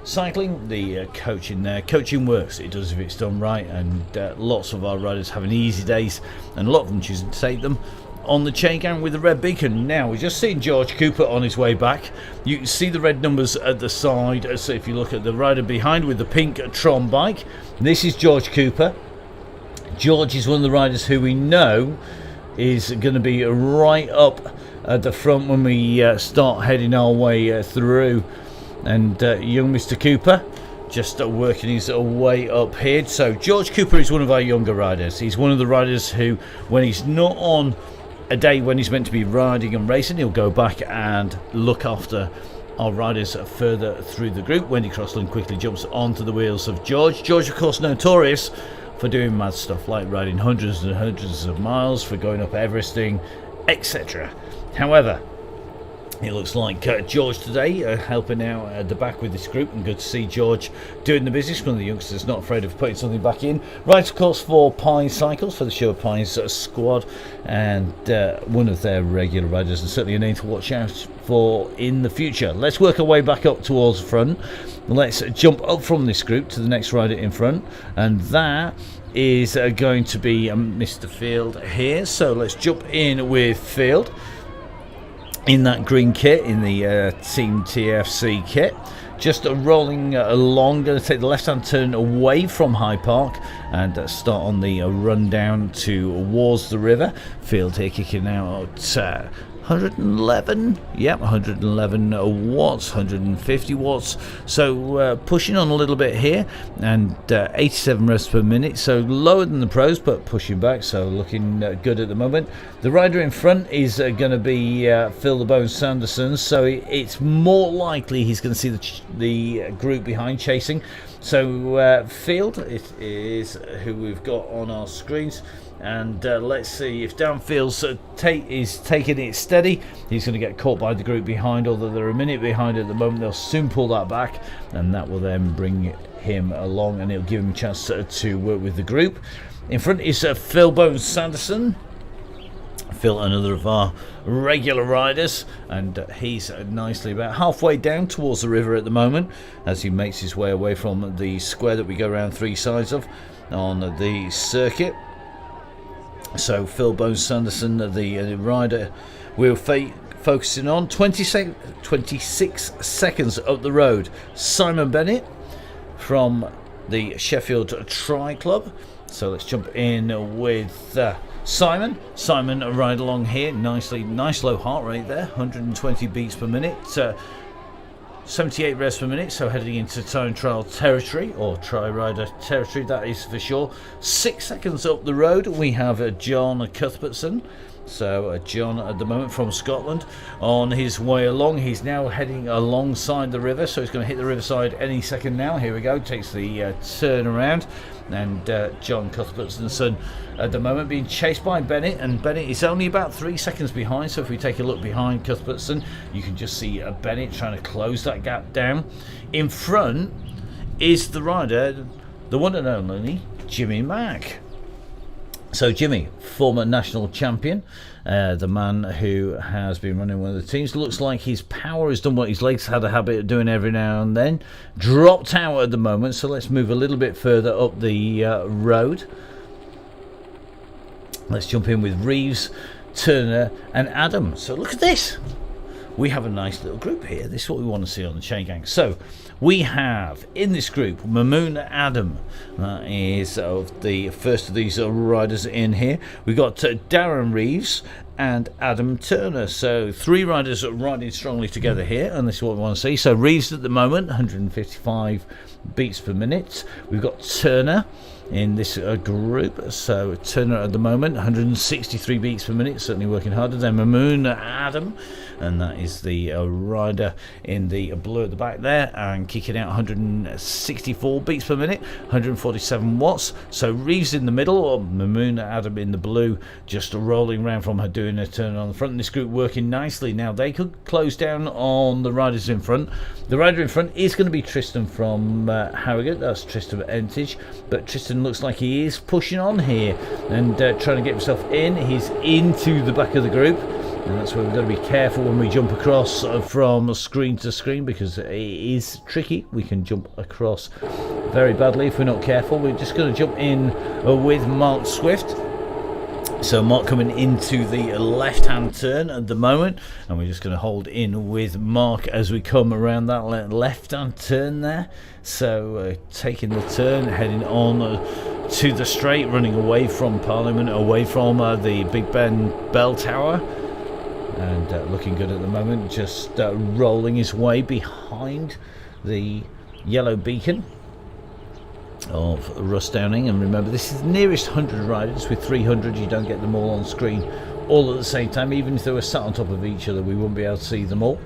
A: Cycling. The coaching there, coaching works, it does if it's done right, and lots of our riders having easy days, and a lot of them choosing to take them on the chain gang with the red beacon. Now we're just seeing George Cooper on his way back. You can see the red numbers at the side, so if you look at the rider behind with the pink Tron bike, this is George Cooper. George is one of the riders who we know is going to be right up at the front when we start heading our way through. And young Mr. Cooper just working his way up here. So George Cooper is one of our younger riders. He's one of the riders who, when he's not on a day when he's meant to be riding and racing, he'll go back and look after our riders further through the group. Wendy Crossland quickly jumps onto the wheels of George. George, of course, notorious for doing mad stuff like riding hundreds and hundreds of miles, for going up Everesting, etc. However, it looks like George today helping out at the back with this group, and good to see George doing the business. One of the youngsters not afraid of putting something back in. Rides, of course, for Pine Cycles, for the Show of Pines squad, and one of their regular riders, and certainly a name to watch out for in the future. Let's work our way back up towards the front. Let's jump up from this group to the next rider in front, and that is going to be Mr. Field here. So let's jump in with Field in that green kit, in the Team TFC kit, just rolling along. Going to take the left-hand turn away from High Park and start on the run down towards the river. Field here kicking out 111, yep, 111 watts, 150 watts, so pushing on a little bit here, and 87 revs per minute, so lower than the pros but pushing back, so looking good at the moment. The rider in front is going to be Phil the Bone Sanderson, so it's more likely he's going to see the group behind chasing. So Field, it is who we've got on our screens. And let's see if Downfield's is taking it steady. He's going to get caught by the group behind, although they're a minute behind at the moment. They'll soon pull that back, and that will then bring him along, and it'll give him a chance to work with the group. In front is Phil Bones Sanderson. Phil, another of our regular riders, and he's nicely about halfway down towards the river at the moment as he makes his way away from the square that we go around three sides of on the circuit. So Phil Bones Sanderson, the rider we're focusing on. 26 seconds up the road, Simon Bennett from the Sheffield Tri Club. So let's jump in with Simon. Simon, ride along here nicely. Nice low heart rate there, 120 beats per minute. 78 revs per minute, so heading into time trial territory, or tri-rider territory, that is for sure. 6 seconds up the road, we have John Cuthbertson. So John at the moment from Scotland on his way along. He's now heading alongside the river, so he's going to hit the riverside any second now. Here we go, takes the turn around, and John Cuthbertson at the moment being chased by Bennett, and Bennett is only about 3 seconds behind. So if we take a look behind Cuthbertson, you can just see Bennett trying to close that gap down. In front is the rider, the one and only Jimmy Mack. So Jimmy, former national champion, the man who has been running one of the teams. Looks like his power has done what his legs had a habit of doing every now and then. Dropped out at the moment, so let's move a little bit further up the road. Let's jump in with Reeves, Turner and Adam. So look at this. We have a nice little group here. This is what we want to see on the Chain Gang. So we have in this group Mamoon Adam. That is the first of these riders in here. We've got Darren Reeves and Adam Turner. So 3 riders riding strongly together here, and this is what we want to see. So Reeves at the moment, 155 beats per minute. We've got Turner in this group. So Turner at the moment, 163 beats per minute, certainly working harder than Mamoon Adam. And that is the rider in the blue at the back there, and kicking out 164 beats per minute, 147 watts. So Reeves in the middle, or Mamoon Adam in the blue, just rolling around from her, doing a turn on the front. And this group working nicely. Now they could close down on the riders in front. The rider in front is going to be Tristan from Harrogate. That's Tristan Entage, but Tristan looks like he is pushing on here and trying to get himself in. He's into the back of the group. And that's where we've got to be careful when we jump across from screen to screen, because it is tricky. We can jump across very badly if we're not careful. We're just going to jump in with Mark Swift. So Mark coming into the left-hand turn at the moment, and we're just going to hold in with Mark as we come around that left-hand turn there. So taking the turn, heading on to the straight, running away from Parliament, away from the Big Ben Bell Tower. And looking good at the moment, just rolling his way behind the yellow beacon of Russ Downing. And remember, this is the nearest 100 riders. With 300 you don't get them all on screen all at the same time. Even if they were sat on top of each other, we wouldn't be able to see them all.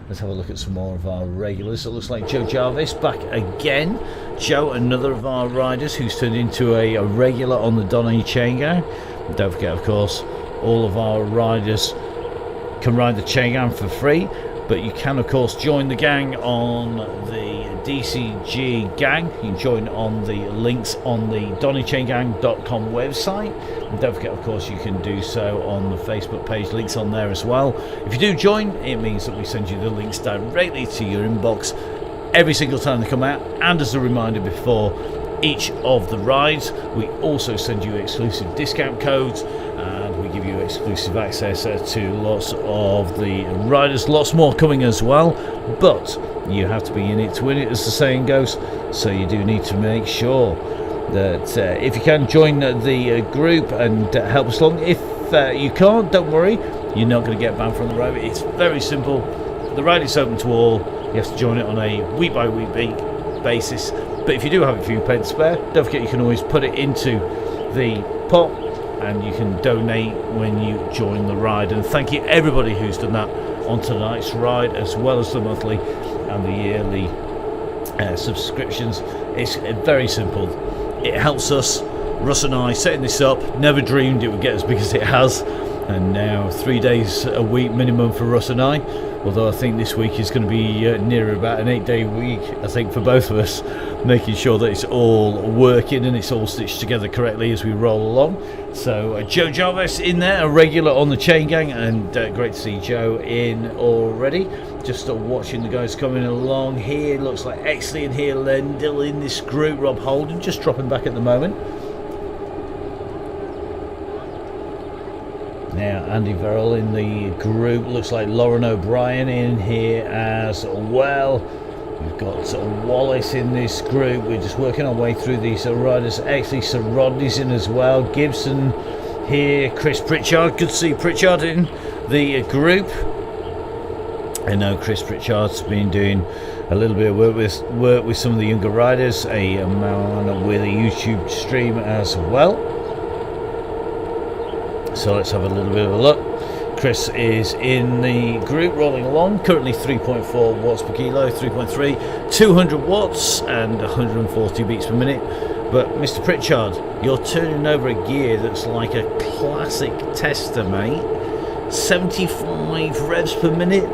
A: Let's have a look at some more of our regulars. It looks like Joe Jarvis back again. Joe, another of our riders who's turned into a regular on the DONNYCHAINGANG. Don't forget, of course, all of our riders can ride the chain gang for free, but you can of course join the gang on the DCG gang. You can join on the links on the DONNYCHAINGANG.com website, and don't forget, of course, you can do so on the Facebook page, links on there as well. If you do join, it means that we send you the links directly to your inbox every single time they come out, and as a reminder before each of the rides, we also send you exclusive discount codes, and we give you exclusive access to lots of the riders, lots more coming as well. But you have to be in it to win it, as the saying goes, so you do need to make sure that if you can, join the group and help us along. If you can't, don't worry, you're not going to get banned from the ride. It's very simple. The ride is open to all. You have to join it on a week by week basis, but if you do have a few pence spare, don't forget you can always put it into the pot and you can donate when you join the ride. And thank you everybody who's done that on tonight's ride, as well as the monthly and the yearly subscriptions. It's very simple. It helps us. Russ and I setting this up, never dreamed it would get as big as it has, and now 3 days a week minimum for Russ and I, although I think this week is going to be nearer about an 8-day week, I think, for both of us, making sure that it's all working and it's all stitched together correctly as we roll along. So Joe Jarvis in there, a regular on the chain gang, and great to see Joe in already. Just watching the guys coming along here. Looks like Exley in here, Lendil in this group, Rob Holden just dropping back at the moment. Now Andy Verrill in the group. Looks like Lauren O'Brien in here as well. We've got Wallace in this group. We're just working our way through these riders. Actually, Sir Rodney's in as well. Gibson here. Chris Pritchard. Good to see Pritchard in the group. I know Chris Pritchard's been doing a little bit of work with some of the younger riders. A man with a YouTube stream as well. So let's have a little bit of a look. Chris is in the group, rolling along. Currently 3.4 watts per kilo, 3.3, 200 watts and 140 beats per minute. But Mr. Pritchard, you're turning over a gear that's like a classic tester, mate. 75 revs per minute.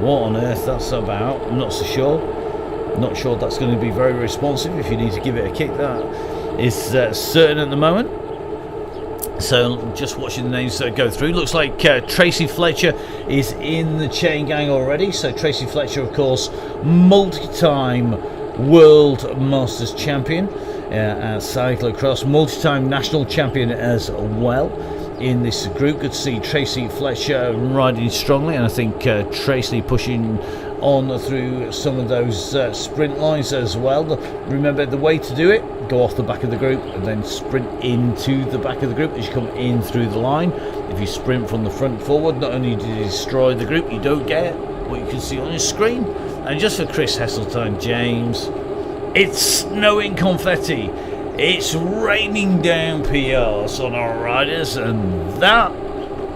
A: What on earth that's about? I'm not so sure. Not sure that's going to be very responsive. If you need to give it a kick, that is certain at the moment. So just watching the names go through. Looks like Tracy Fletcher is in the chain gang already. So Tracy Fletcher, of course, multi-time World Masters champion at cyclocross, multi-time national champion as well in this group. Good to see Tracy Fletcher riding strongly, and I think Tracy pushing on through some of those sprint lines as well. Remember, the way to do it, go off the back of the group and then sprint into the back of the group as you come in through the line. If you sprint from the front forward, not only do you destroy the group, you don't get what you can see on your screen. And just for Chris Heseltine James, it's snowing confetti, it's raining down PRs on our riders, and that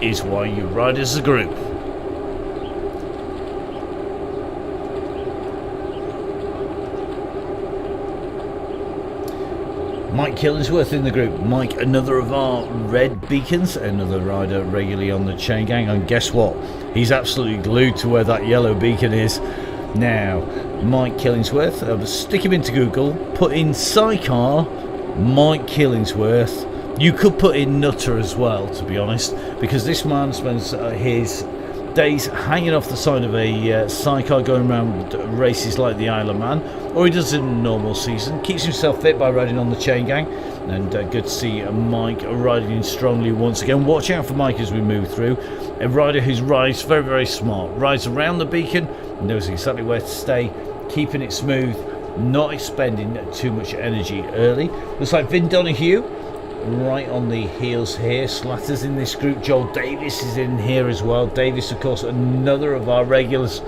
A: is why you ride as a group. Mike Killingsworth in the group. Mike, another of our red beacons, another rider regularly on the chain gang, and guess what? He's absolutely glued to where that yellow beacon is. Now, Mike Killingsworth, stick him into Google, put in sidecar Mike Killingsworth. You could put in Nutter as well, to be honest, because this man spends his days hanging off the side of a sidecar, going around races like the Isle of Man, or he does it in a normal season. Keeps himself fit by riding on the chain gang, and good to see Mike riding strongly once again. Watch out for Mike as we move through. A rider who rides very, very smart, rides around the beacon, knows exactly where to stay, keeping it smooth, not expending too much energy early. Looks like Vin Donahue right on the heels here. Slatter's in this group. Joel Davis is in here as well. Davis, of course, another of our regulars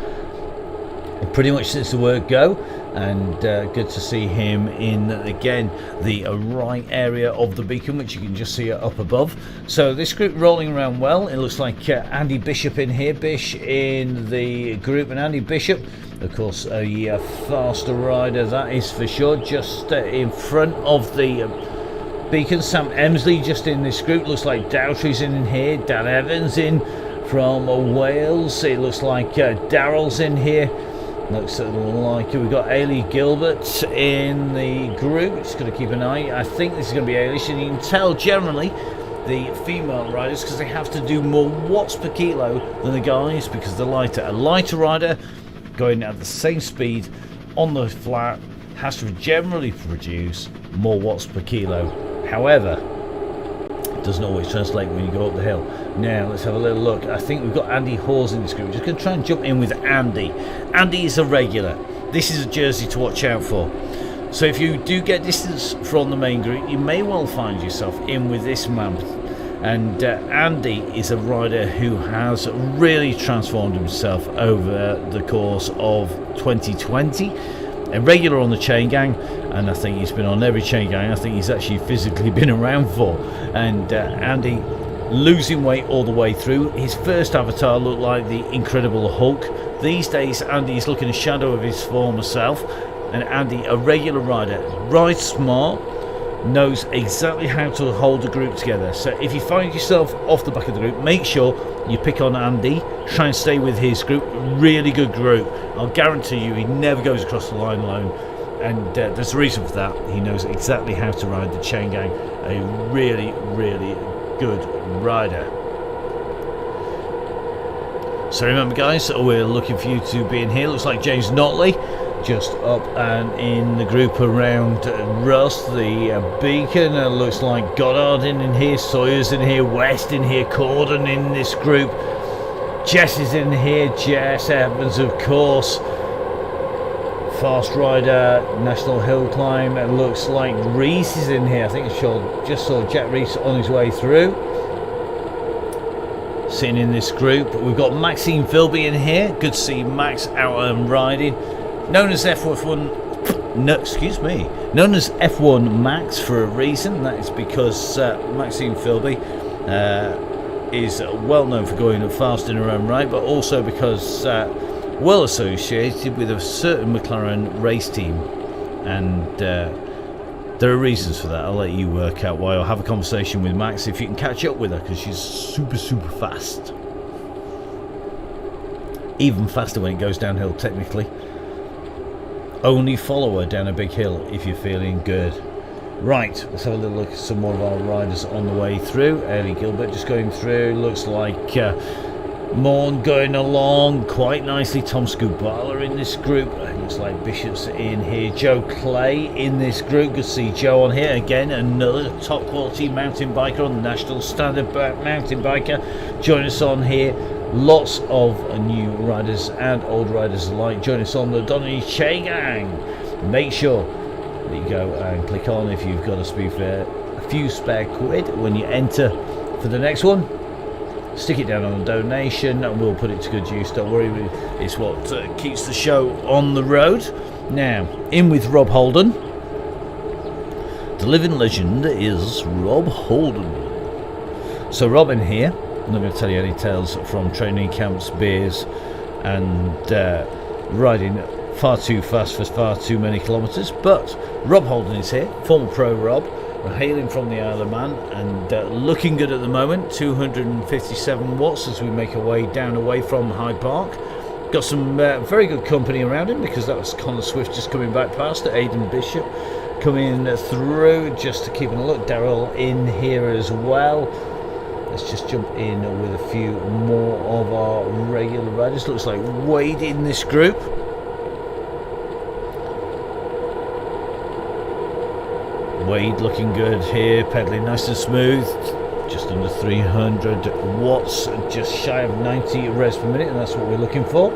A: pretty much since the word go, and good to see him in again the right area of the beacon, which you can just see up above. So this group rolling around well. It looks like Andy Bishop in here, Bish in the group, and Andy Bishop, of course, a faster rider, that is for sure, just in front of the beacon. Sam Emsley just in this group. Looks like Dowtry's in here, Dan Evans in from Wales. It looks like Darrell's in here. Looks like we've got Ailey Gilbert in the group. Just going to keep an eye. I think this is going to be Ailey, and you can tell generally the female riders, because they have to do more watts per kilo than the guys, because they're lighter. A lighter rider going at the same speed on the flat has to generally produce more watts per kilo. However, it doesn't always translate when you go up the hill. Now let's have a little look. I think we've got Andy Hawes in this group. We're just going to try and jump in with Andy. Andy is a regular. This is a jersey to watch out for. So if you do get distance from the main group, you may well find yourself in with this man. And Andy is a rider who has really transformed himself over the course of 2020. A regular on the chain gang, and I think he's been on every chain gang I think he's actually physically been around for. And Andy losing weight all the way through. His first avatar looked like the Incredible Hulk. These days Andy is looking a shadow of his former self. And Andy, a regular rider, rides smart, knows exactly how to hold the group together. So if you find yourself off the back of the group, make sure you pick on Andy, try and stay with his group. Really good group. I'll guarantee you he never goes across the line alone, and there's a reason for that. He knows exactly how to ride the chain gang. A really good rider. So remember guys, we're looking for you to be in here. Looks like James Notley just up and in the group around Russ, the beacon. Looks like Goddard in here, Sawyer's in here, West in here, Corden in this group, Jess is in here, Jess Evans of course, fast rider, National Hill Climb. It looks like Reese is in here. I think I just saw Jack Reese on his way through, sitting in this group. We've got Maxine Philby in here. Good to see Max out and riding. Known as F1, known as F1 Max for a reason. That is because Maxine Philby is well known for going fast in her own right, but also because well associated with a certain McLaren race team, and there are reasons for that. I'll let you work out why. I'll have a conversation with Max if you can catch up with her, because she's super fast, even faster when it goes downhill technically. Only follow her down a big hill if you're feeling good. Right, let's have a little look at some more of our riders on the way through. Ailey Gilbert just going through. Looks like Morn going along quite nicely. Tom Scubala in this group. Looks like Bishop's in here. Joe Clay in this group. Good to see Joe on here. Again, another top quality mountain biker on the National Standard mountain biker. Join us on here. Lots of new riders and old riders alike. Join us on the DONNYCHAINGANG. Make sure that you go and click on if you've got a few spare quid when you enter for the next one. Stick it down on a donation and we'll put it to good use. Don't worry, it's what keeps the show on the road. Now, in with Rob Holden. The living legend is Rob Holden. So Rob in here. I'm not going to tell you any tales from training camps, beers, and riding far too fast for far too many kilometres. But Rob Holden is here, former pro Rob. We're hailing from the Isle of Man and looking good at the moment. 257 watts as we make our way down away from Hyde Park. Got some very good company around him, because that was Connor Swift just coming back past it. Aidan Bishop coming through just to keep a look. Darrell in here as well. Let's just jump in with a few more of our regular riders. Looks like Wade in this group. Wade looking good here, pedaling nice and smooth. Just under 300 watts, just shy of 90 revs per minute, and that's what we're looking for.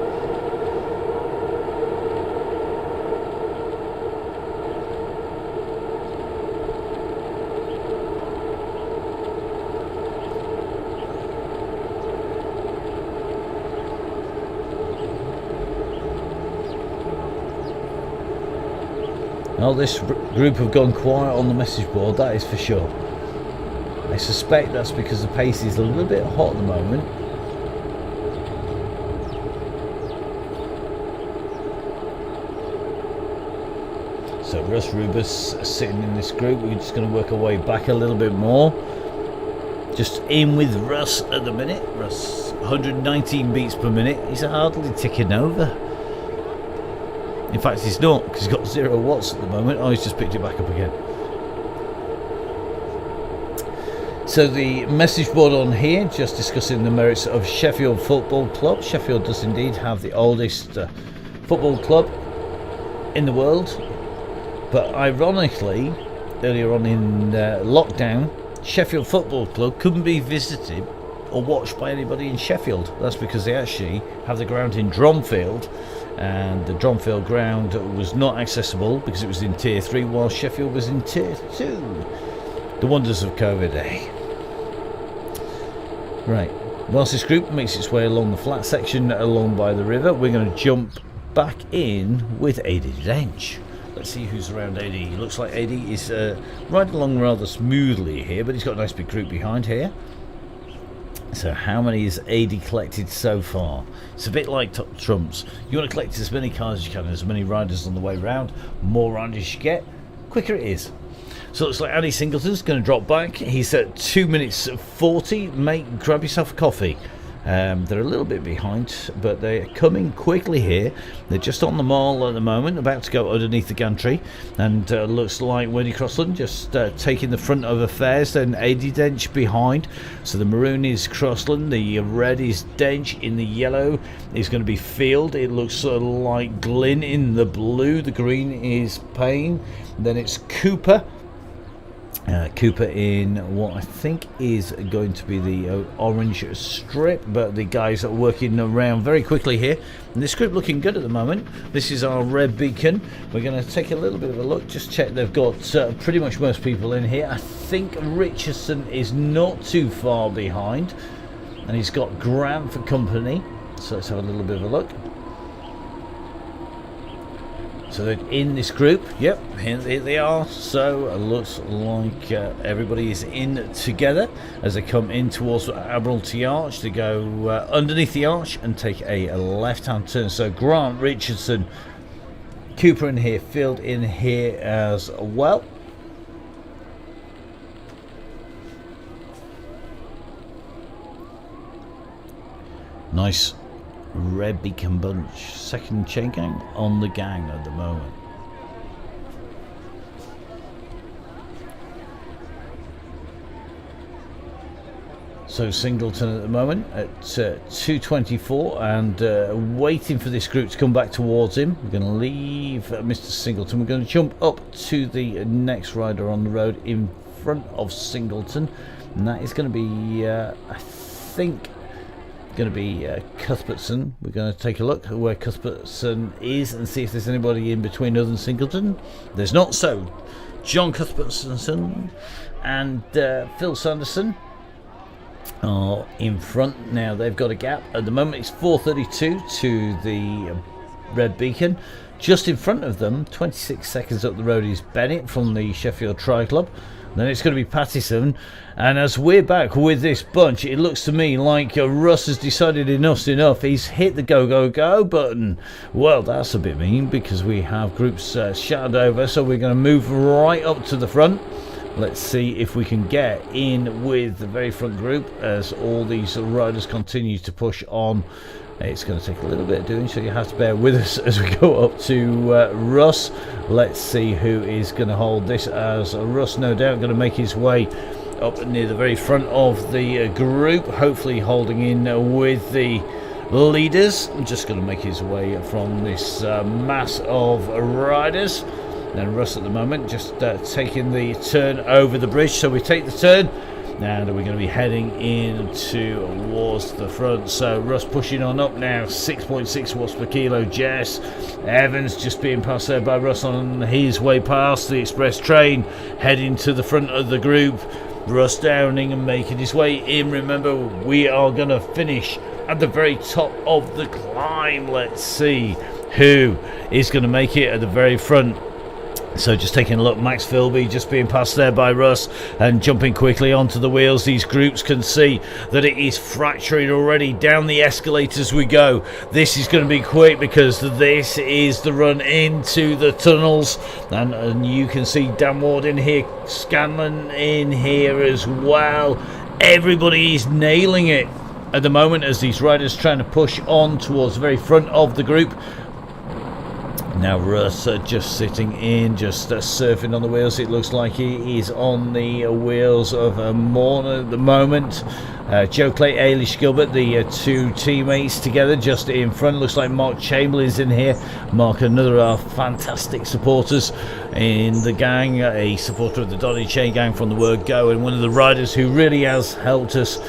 A: Well, this group have gone quiet on the message board, that is for sure. I suspect that's because the pace is a little bit hot at the moment. So Russ Rubus sitting in this group. We're just going to work our way back a little bit more. Just in with Russ at the minute. Russ, 119 beats per minute. He's hardly ticking over. In fact, he's not, because he's got 0 watts at the moment. Oh, he's just picked it back up again. So the message board on here, just discussing the merits of Sheffield Football Club. Sheffield does indeed have the oldest football club in the world. But ironically, earlier on in lockdown, Sheffield Football Club couldn't be visited or watched by anybody in Sheffield. That's because they actually have the ground in Dromfield, and the Dromfield ground was not accessible because it was in Tier 3 while Sheffield was in Tier 2. The wonders of COVID, eh? Right, whilst this group makes its way along the flat section along by the river, we're going to jump back in with AD Dench. Let's see who's around AD. Looks like AD is riding along rather smoothly here, but he's got a nice big group behind here. So how many has AD collected so far? It's a bit like Top Trumps. You want to collect as many cars as you can, as many riders on the way round. More riders you get, quicker it is. So it looks like Andy Singleton's going to drop back. He's at 2 minutes 40. Mate, grab yourself a coffee. They're a little bit behind, but they're coming quickly here. They're just on the mall at the moment, about to go underneath the gantry, and looks like Wendy Crossland just taking the front of affairs. Then AD Dench behind. So the maroon is Crossland, the red is Dench, in the yellow is going to be Field. It looks like Glynn in the blue. The green is Payne. Then it's Cooper. Cooper in what I think is going to be the orange strip, but the guys are working around very quickly here, and this group looking good at the moment. This is our red beacon. We're going to take a little bit of a look, just check they've got pretty much most people in here. I think Richardson is not too far behind, and he's got Grant for company, so let's have a little bit of a look. So they're in this group, yep, here they are. So it looks like everybody is in together as they come in towards Admiralty Arch. They go underneath the arch and take a left-hand turn. So Grant, Richardson, Cooper in here, Field in here as well. Nice. Red Beacon bunch, second chain gang on the gang at the moment. So Singleton at the moment at 2:24 and waiting for this group to come back towards him. We're going to leave Mr. Singleton. We're going to jump up to the next rider on the road in front of Singleton, and that is going to be I think going to be Cuthbertson. We're going to take a look at where Cuthbertson is and see if there's anybody in between other than Singleton. There's not. So John Cuthbertson and Phil Sanderson are in front now. They've got a gap at the moment. It's 4:32 to the red beacon. Just in front of them, 26 seconds up the road, is Bennett from the Sheffield Tri Club. Then it's going to be Pattison, and as we're back with this bunch, it looks to me like Russ has decided enough's enough. He's hit the go button. Well, that's a bit mean because we have groups shadowed over, so we're going to move right up to the front. Let's see if we can get in with the very front group as all these riders continue to push on. It's going to take a little bit of doing, so you have to bear with us as we go up to Russ. Let's see who is going to hold this, as Russ no doubt going to make his way up near the very front of the group, hopefully holding in with the leaders. I'm just going to make his way from this mass of riders. And Russ at the moment just taking the turn over the bridge, so we take the turn. And we're going to be heading in towards the front. So Russ pushing on up now, 6.6 watts per kilo. Jess Evans just being passed there by Russ on his way past the express train, heading to the front of the group. Russ Downing and making his way in. Remember, we are going to finish at the very top of the climb. Let's see who is going to make it at the very front. So just taking a look, Max Philby just being passed there by Russ and jumping quickly onto the wheels. These groups can see that it is fracturing already. Down the escalators we go. This is going to be quick because this is the run into the tunnels. And you can see Dan Ward in here, Scanlon in here as well. Everybody is nailing it at the moment as these riders trying to push on towards the very front of the group. Now Russ just sitting in, just surfing on the wheels. It looks like he is on the wheels of Morn at the moment. Joe Clay, Ailish Gilbert, the two teammates together just in front. Looks like Mark Chamberlain's in here. Mark, another of our fantastic supporters in the gang, a supporter of the Donny Chain Gang from the word go, and one of the riders who really has helped us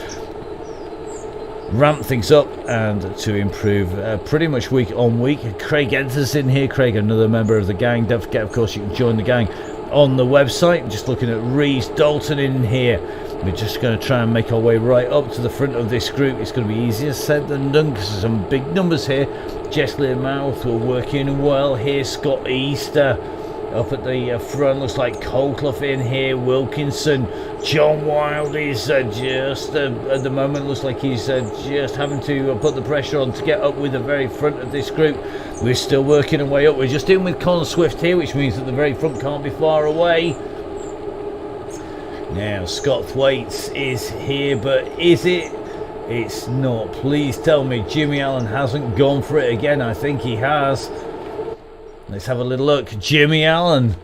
A: ramp things up and to improve pretty much week on week. Craig Enters in here. Craig, another member of the gang. Don't forget, of course, you can join the gang on the website. I'm just looking at Reese Dalton in here. We're just going to try and make our way right up to the front of this group. It's going to be easier said than done because there's some big numbers here. Jess Learmouth, we're working well here. Scott Easter up at the front. Looks like Colclough in here. Wilkinson. John Wild is just at the moment looks like he's just having to put the pressure on to get up with the very front of this group. We're still working our way up. We're just in with Connor Swift here, which means that the very front can't be far away. Now Scott Thwaites is here, but is it? It's not. Please tell me Jimmy Allen hasn't gone for it again. I think he has. Let's have a little look. Jimmy Allen.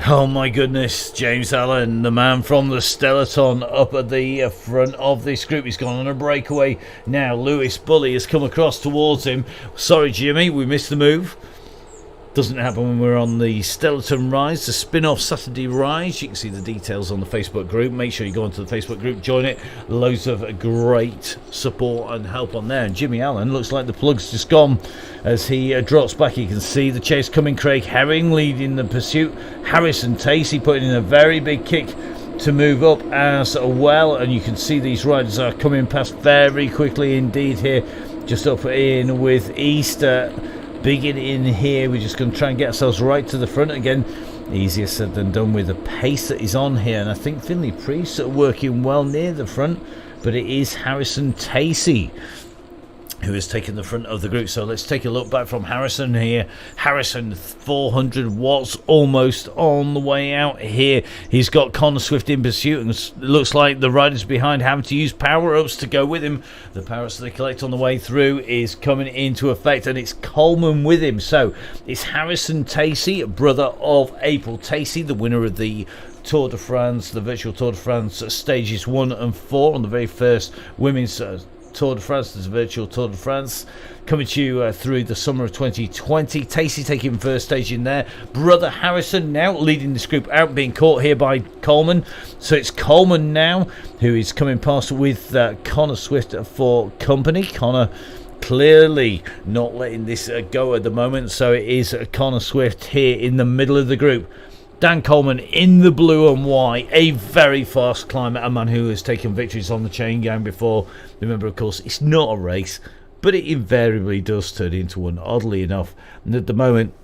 A: Oh my goodness, James Allen, the man from the Stellaton, up at the front of this group. He's gone on a breakaway. Now Lewis Bully has come across towards him. Sorry Jimmy, we missed the move. Doesn't happen when we're on the Stellaton Rise, the spin-off Saturday Rise. You can see the details on the Facebook group. Make sure you go onto the Facebook group, join it. Loads of great support and help on there. And Jimmy Allen looks like the plug's just gone as he drops back. You can see the chase coming. Craig Herring leading the pursuit. Harrison Tacey putting in a very big kick to move up as well. And you can see these riders are coming past very quickly indeed here. Just up in with Easter. Big in here. We're just going to try and get ourselves right to the front again. Easier said than done with the pace that is on here. And I think Finley Priest are working well near the front, but it is Harrison Tacey who has taken the front of the group. So let's take a look back from Harrison here. Harrison, 400 watts, almost on the way out here. He's got Connor Swift in pursuit, and it looks like the riders behind having to use power-ups to go with him. The power-ups they collect on the way through is coming into effect, and it's Coleman with him. So it's Harrison Tacey, brother of April Tacey, the winner of the Tour de France, the virtual Tour de France stages 1 and 4 on the very first women's Tour de France, this virtual Tour de France, coming to you through the summer of 2020. Tacey taking first stage in there. Brother Harrison now leading this group out, being caught here by Coleman. So it's Coleman now who is coming past with Connor Swift for company. Connor clearly not letting this go at the moment. So it is Connor Swift here in the middle of the group. Dan Coleman in the blue and white, a very fast climber, a man who has taken victories on the Chain Gang before. Remember, of course, it's not a race, but it invariably does turn into one, oddly enough. And at the moment,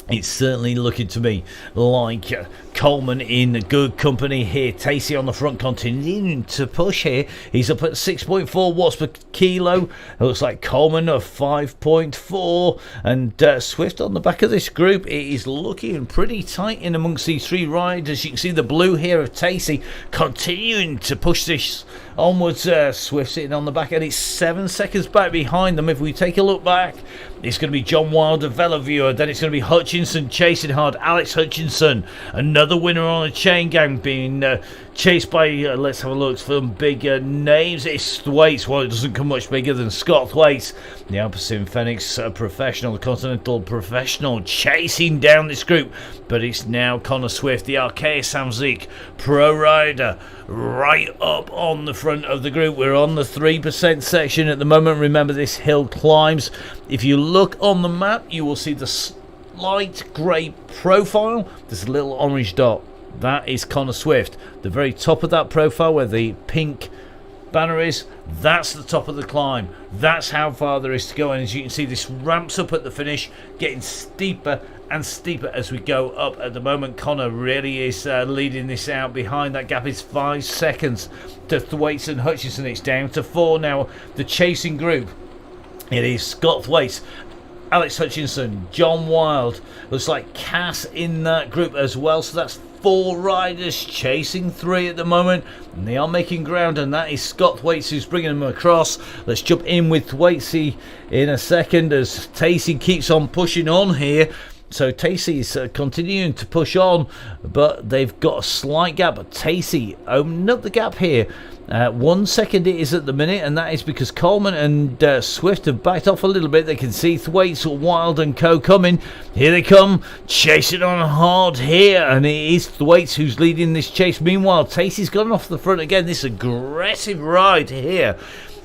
A: it's certainly looking to me like Coleman in good company here. Tacey on the front continuing to push here. He's up at 6.4 watts per kilo. It looks like Coleman of 5.4. And Swift on the back of this group. It is looking pretty tight in amongst these three riders. You can see the blue here of Tacey continuing to push this onwards. Swift sitting on the back, and it's 7 seconds back behind them. If we take a look back, it's going to be John Wilder, Velaviewer. Then it's going to be Hutchinson chasing hard. Alex Hutchinson, another winner on a Chain Gang, being chased by, let's have a look, some big names. It's Thwaites. Well, it doesn't come much bigger than Scott Thwaites, the Alpecin Phoenix professional, the Continental professional, chasing down this group. But it's now Connor Swift, the Arkea Samzik pro rider, right up on the front of the group. We're on the 3% section at the moment. Remember, this hill climbs. If you look on the map, you will see the light grey profile. There's a little orange dot. That is Connor Swift. The very top of that profile, where the pink banner is, that's the top of the climb. That's how far there is to go. And as you can see, this ramps up at the finish, getting steeper and steeper as we go up. At the moment, Connor really is leading this out. Behind that gap is 5 seconds to Thwaites and Hutchinson. It's down to 4 now. The chasing group, it is Scott Thwaites, Alex Hutchinson, John Wild. Looks like Cass in that group as well. So that's 4 riders chasing 3 at the moment, and they are making ground, and that is Scott Thwaites who's bringing them across. Let's jump in with Thwaites in a second as Tacey keeps on pushing on here. So Tacey is continuing to push on, but they've got a slight gap. But Tacey opening up the gap here. 1 second it is at the minute, and that is because Coleman and Swift have backed off a little bit. They can see Thwaites, Wild and Co coming. Here they come, chasing on hard here, and it is Thwaites who's leading this chase. Meanwhile, Tacey's gone off the front again. This aggressive ride here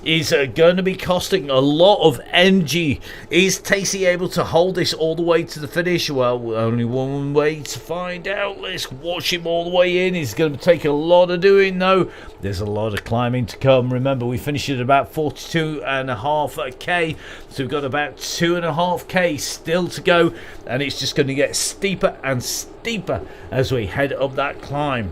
A: is going to be costing a lot of energy. Is Tacey able to hold this all the way to the finish? Well, only one way to find out. Let's watch him all the way in. It's going to take a lot of doing though. There's a lot of climbing to come. Remember, we finished at about 42.5k, so we've got about 2.5k still to go, and it's just going to get steeper and steeper as we head up that climb.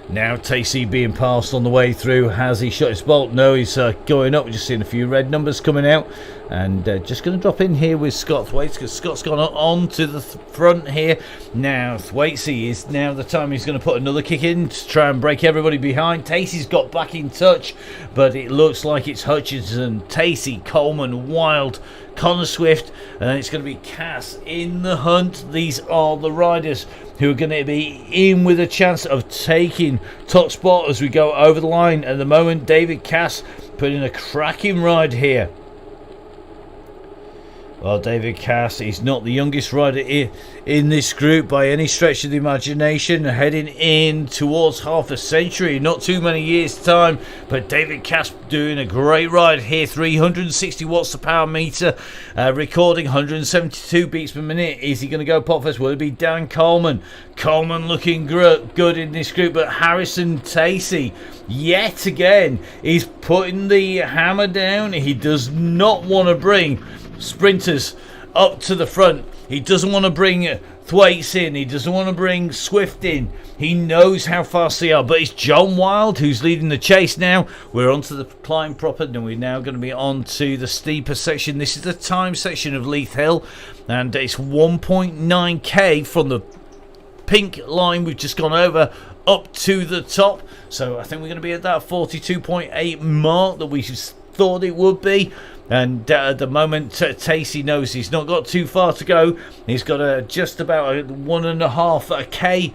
A: Now Tacey being passed on the way through. Has he shot his bolt? No, he's going up. We're just seeing a few red numbers coming out. And just going to drop in here with Scott Thwaites, because Scott's gone on to the front here. Now Thwaites is now the time he's going to put another kick in to try and break everybody behind. Tacey's got back in touch, but it looks like it's Hutchinson, Tacey, Coleman, Wild, Connor Swift, and then it's going to be Cass in the hunt. These are the riders who are going to be in with a chance of taking top spot as we go over the line. At the moment, David Cass put in a cracking ride here. Well, David Cass is not the youngest rider in this group by any stretch of the imagination, heading in towards half a century, not too many years time, but David Cass doing a great ride here. 360 watts per power meter, recording 172 beats per minute. Is he going to go pop first? Will it be Dan Coleman? Coleman looking good in this group, but Harrison Tacey yet again is putting the hammer down. He does not want to bring sprinters up to the front. He doesn't want to bring Thwaites in. He doesn't want to bring Swift in. He knows how fast they are, but it's John Wild who's leading the chase now. We're onto the climb proper, and we're now going to be on to the steeper section. This is the time section of Leith Hill, and it's 1.9k from the pink line we've just gone over up to the top. So I think we're going to be at that 42.8 mark that we thought it would be. And at the moment, Tacey knows he's not got too far to go. He's got just about 1.5k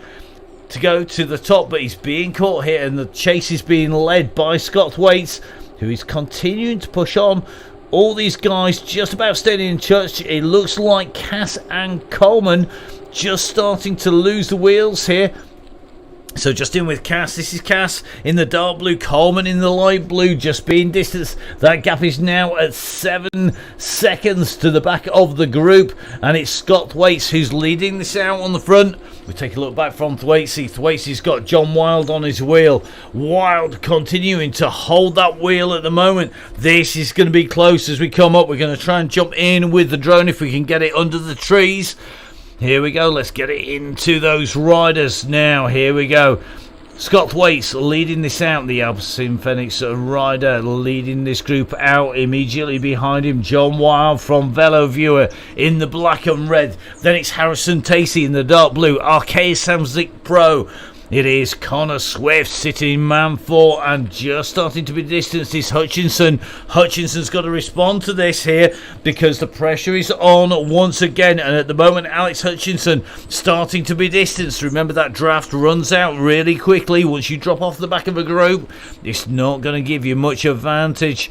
A: to go to the top, but he's being caught here, and the chase is being led by Scott Thwaites, who is continuing to push on. All these guys just about staying in touch. It looks like Cass and Coleman just starting to lose the wheels here. So just in with Cass. This is Cass in the dark blue, Coleman in the light blue, just being distance. That gap is now at 7 seconds to the back of the group, and it's Scott Thwaites who's leading this out on the front. We take a look back from Thwaites. Thwaites got John Wild on his wheel. Wild continuing to hold that wheel at the moment. This is going to be close as we come up. We're going to try and jump in with the drone if we can get it under the trees. Here we go, let's get it into those riders now. Here we go. Scott Thwaites leading this out. The Alpecin Phoenix rider leading this group out. Immediately behind him, John Wild from Velo Viewer in the black and red. Then it's Harrison Tacey in the dark blue. Arceus Samsic Pro. It is Connor Swift sitting in man 4, and just starting to be distanced is Hutchinson. Hutchinson's got to respond to this here because the pressure is on once again, and at the moment Alex Hutchinson starting to be distanced. Remember, that draft runs out really quickly. Once you drop off the back of a group, it's not going to give you much advantage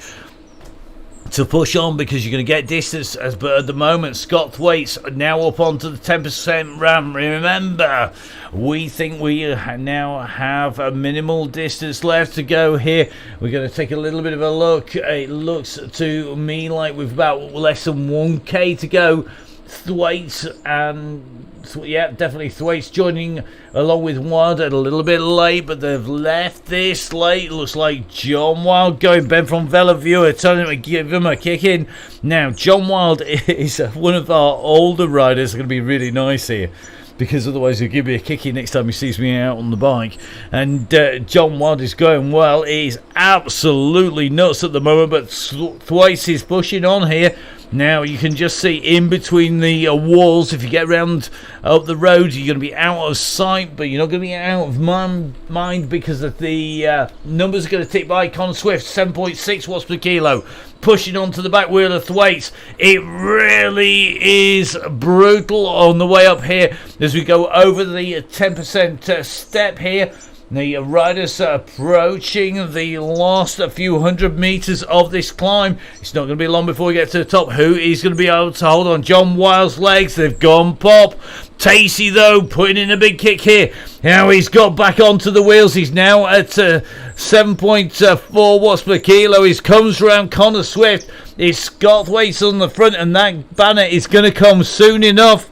A: to push on because you're going to get distance. But at the moment, Scott Thwaites now up onto the 10% ramp. Remember, we think we now have a minimal distance left to go here. We're going to take a little bit of a look. It looks to me like we've about less than 1k to go Thwaites and yeah, definitely Thwaites joining along with Wild a little bit late, but they've left this late. Looks like John Wild going Ben from Vellaviewer, telling him to give him a kick in. Now John Wild is one of our older riders. Going to be really nice here, because otherwise he'll give me a kick in next time he sees me out on the bike. And John Wild is going well. He's absolutely nuts at the moment, but Thwaites is pushing on here. Now you can just see in between the walls, if you get round up the road, you're going to be out of sight, but you're not going to be out of mind, because of the numbers are going to tick by. Con Swift, 7.6 watts per kilo, pushing onto the back wheel of Thwaites. It really is brutal on the way up here as we go over the 10% step here. The riders are approaching the last few hundred meters of this climb. It's not going to be long before we get to the top. Who is going to be able to hold on? John Wild's legs, they've gone pop. Tacey, though, putting in a big kick here. Now he's got back onto the wheels. He's now at 7.4 watts per kilo. He comes around Connor Swift. It's Scott Thwaites on the front, and that banner is going to come soon enough.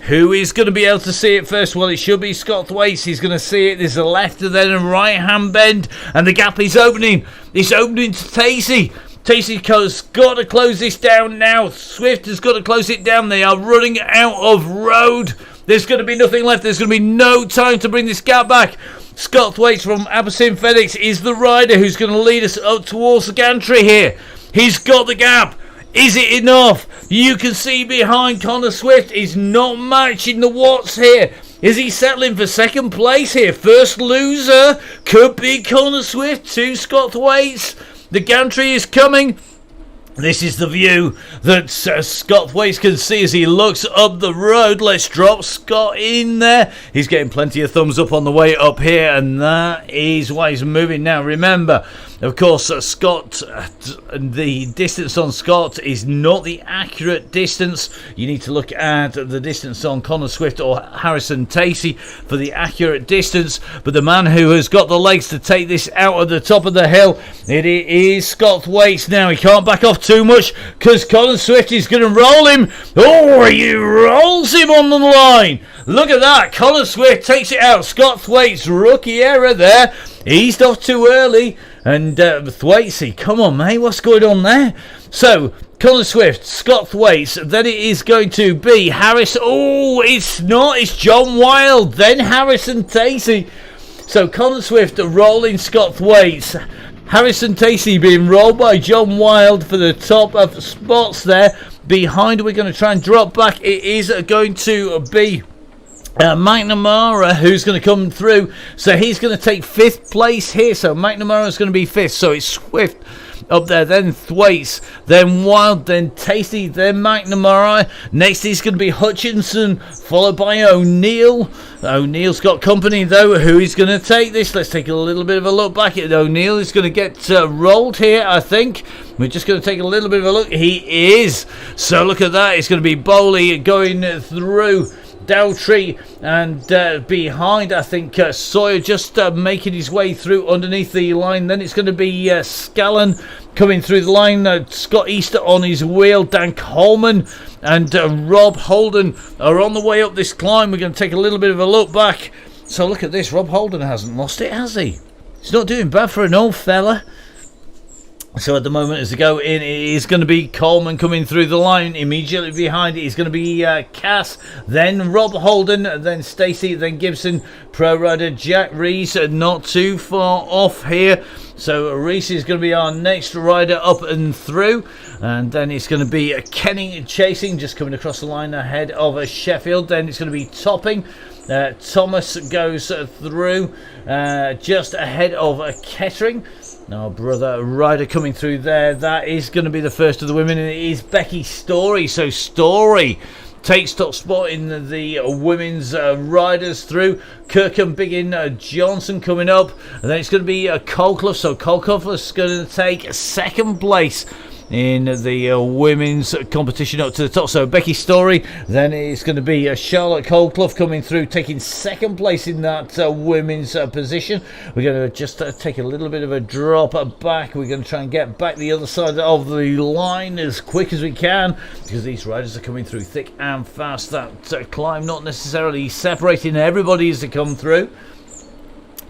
A: Who is going to be able to see it first? Well, it should be Scott Thwaites. He's going to see it. There's a left and then a right-hand bend, and the gap is opening. It's opening to Tacey. Tacey's got to close this down now. Swift has got to close it down. They are running out of road. There's going to be nothing left. There's going to be no time to bring this gap back. Scott Thwaites from Aberdeen FedEx is the rider who's going to lead us up towards the gantry here. He's got the gap. Is it enough? You can see behind Connor Swift is not matching the watts here. Is he settling for second place here? First loser could be Connor Swift to Scott Thwaites. The gantry is coming. This is the view that Scott Thwaites can see as he looks up the road. Let's drop Scott in there. He's getting plenty of thumbs up on the way up here, and that is why he's moving now. Remember, of course, Scott, the distance on Scott is not the accurate distance. You need to look at the distance on Connor Swift or Harrison Tacey for the accurate distance. But the man who has got the legs to take this out at the top of the hill, it is Scott Thwaites now. He can't back off too much because Connor Swift is going to roll him. Oh, he rolls him on the line. Look at that. Connor Swift takes it out. Scott Thwaites, rookie error there. Eased off too early. And Thwaites, come on, mate, what's going on there? So, Connor Swift, Scott Thwaites, then it is going to be Harris. Oh, it's not, it's John Wild, then Harrison Tacey. So, Connor Swift rolling Scott Thwaites. Harrison Tacey being rolled by John Wild for the top of spots there. Behind, we're going to try and drop back. It is going to be McNamara who's going to come through, so he's going to take 5th place here. So McNamara's going to be 5th, so it's Swift up there, then Thwaites, then Wild, then Tasty, then McNamara. Next is going to be Hutchinson, followed by O'Neill. O'Neill's got company though. Who is going to take this? Let's take a little bit of a look back at O'Neill. Is going to get rolled here, I think. We're just going to take a little bit of a look. He is. So look at that. It's going to be Bowley going through Dowtree, and behind, I think, Sawyer just making his way through underneath the line. Then it's going to be Scallon coming through the line. Scott Easter on his wheel. Dan Coleman and Rob Holden are on the way up this climb. We're going to take a little bit of a look back. So look at this. Rob Holden hasn't lost it, has he? He's not doing bad for an old fella. So at the moment, as they go in, it is going to be Coleman coming through the line. Immediately behind it is going to be Cass, then Rob Holden, then Stacey, then Gibson. Pro rider Jack Reese, not too far off here. So Reese is going to be our next rider up and through. And then it's going to be Kenning chasing, just coming across the line ahead of Sheffield. Then it's going to be Topping. Thomas goes through just ahead of Kettering. Our brother rider coming through there. That is going to be the first of the women, and it is Becky Story. So Story takes top spot in the women's riders through. Kirkham, Biggin, Johnson coming up, and then it's going to be Colclough. So Colclough is going to take 2nd place in the women's competition up to the top. So Becky Story, then it's going to be Charlotte Coldclough coming through, taking second place in that women's position. We're going to just take a little bit of a drop back. We're going to try and get back the other side of the line as quick as we can, because these riders are coming through thick and fast. That climb not necessarily separating everybody as they come through.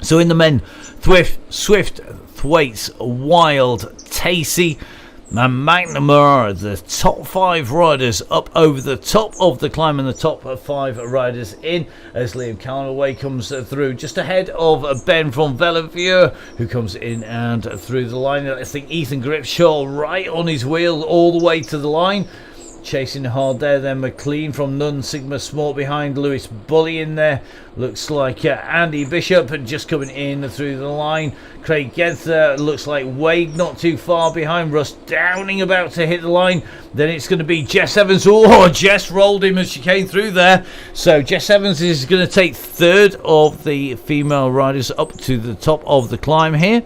A: So in the men, Swift, Thwaites, Wild, Tacey and McNamara, the top 5 riders up over the top of the climb, and the top 5 riders in as Liam Callaway comes through just ahead of Ben from Vellevier, who comes in and through the line. I think Ethan Gripshaw right on his wheel all the way to the line, chasing hard there. Then McLean from Nun Sigma Smart behind, Lewis Bully in there. Looks like Andy Bishop just coming in through the line. Craig Genther, looks like Wade not too far behind. Russ Downing about to hit the line. Then it's going to be Jess Evans. Oh, Jess rolled him as she came through there. So Jess Evans is going to take third of the female riders up to the top of the climb here.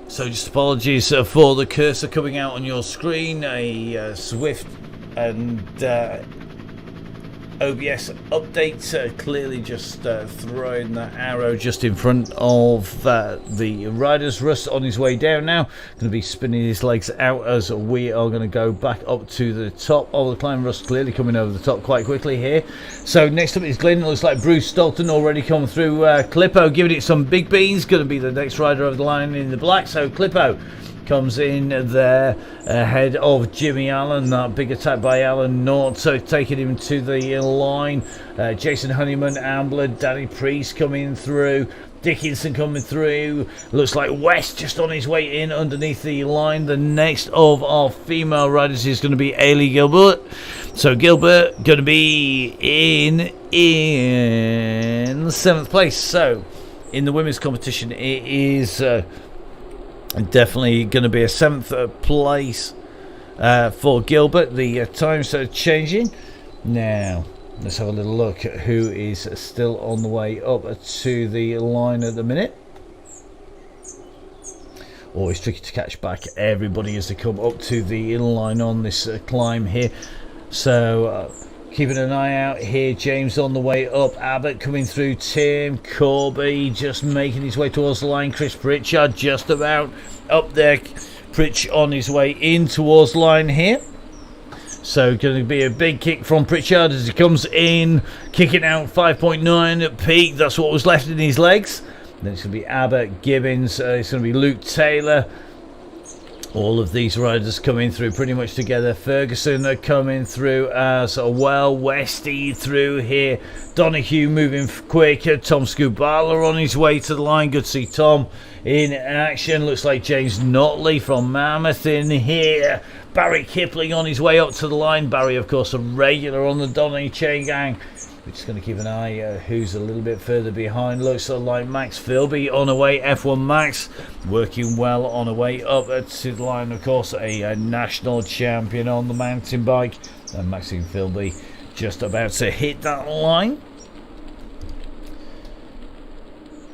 A: So just apologies for the cursor coming out on your screen. A Swift and OBS update, clearly just throwing that arrow just in front of the riders. Russ on his way down now, going to be spinning his legs out as we are going to go back up to the top of the climb. Russ clearly coming over the top quite quickly here. So next up is Glenn. It looks like Bruce Stolton already come through. Clippo giving it some big beans, going to be the next rider over the line in the black. So Clippo comes in there ahead of Jimmy Allen. That big attack by Alan Nort, so taking him to the line. Jason Honeyman, Ambler, Danny Priest coming through. Dickinson coming through. Looks like West just on his way in underneath the line. The next of our female riders is going to be Ailey Gilbert. So Gilbert going to be in 7th place. So in the women's competition, it is definitely going to be a 7th place for Gilbert. The times are changing. Now, let's have a little look at who is still on the way up to the line at the minute. Always tricky to catch back everybody as they come up to the line on this climb here. So, keeping an eye out here. James on the way up. Abbott coming through. Tim Corby just making his way towards the line. Chris Pritchard just about up there. Pritch on his way in towards the line here. So going to be a big kick from Pritchard as he comes in, kicking out 5.9 at peak. That's what was left in his legs. Then it's going to be Abbott, Gibbons. It's going to be Luke Taylor. All of these riders coming through pretty much together. Ferguson are coming through as well. Westy through here. Donahue moving quick. Tom Scubala on his way to the line. Good to see Tom in action. Looks like James Notley from Mammoth in here. Barry Kipling on his way up to the line. Barry, of course, a regular on the DONNYCHAINGANG. We're just going to keep an eye who's a little bit further behind. Looks like Max Philby on the way. F1 Max working well on the way up to the line. Of course, a national champion on the mountain bike. And Maxine Philby just about to hit that line.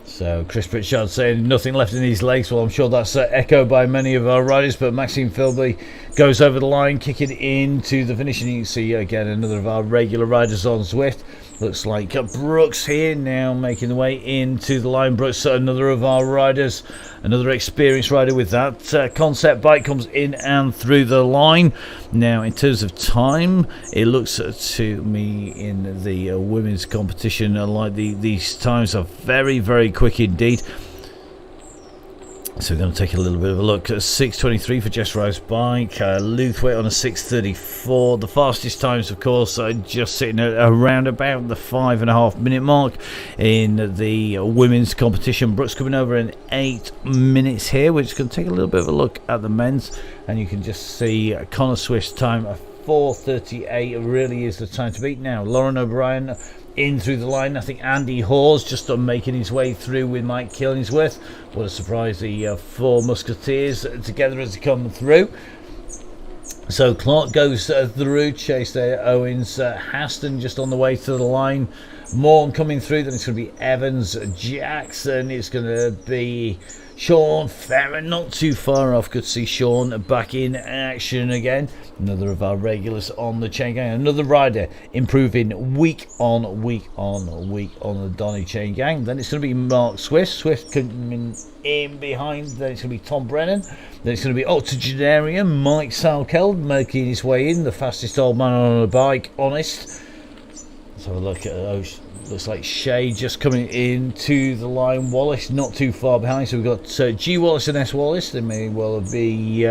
A: So Chris Pritchard saying nothing left in his legs. Well, I'm sure that's echoed by many of our riders, but Maxine Philby goes over the line, kicking into the finish, and you can see again another of our regular riders on Zwift. Looks like Brooks here now making the way into the line. Brooks, another of our riders, another experienced rider with that concept bike, comes in and through the line. Now, in terms of time, it looks to me in the women's competition like these times are very, very quick indeed. So we're going to take a little bit of a look at 6:23 for Jess Rice's bike. Luthwaite on a 6:34. The fastest times, of course, are just sitting at around about the 5.5 minute mark in the women's competition. Brooks coming over in 8 minutes here. We're just going to take a little bit of a look at the men's, and you can just see Connor Swift's time at 4:38 really is the time to beat. Now, Lauren O'Brien in through the line. I think Andy Hawes just on making his way through with Mike Killingsworth. What a surprise, the four Musketeers together as they come through. So Clark goes through, chased there. Owens, Haston just on the way to the line. Morton coming through, then it's going to be Evans, Jackson, it's going to be Sean Farron, not too far off. Good to see Sean back in action again. Another of our regulars on the chain gang. Another rider improving week on week on week on the Donny Chain Gang. Then it's going to be Mark Swift. Swift coming in behind. Then it's going to be Tom Brennan. Then it's going to be octogenarian Mike Salkeld making his way in. The fastest old man on a bike, honest. Let's have a look at those. Looks like Shay just coming into the line. Wallace not too far behind. So we've got G Wallace and S Wallace. They may well be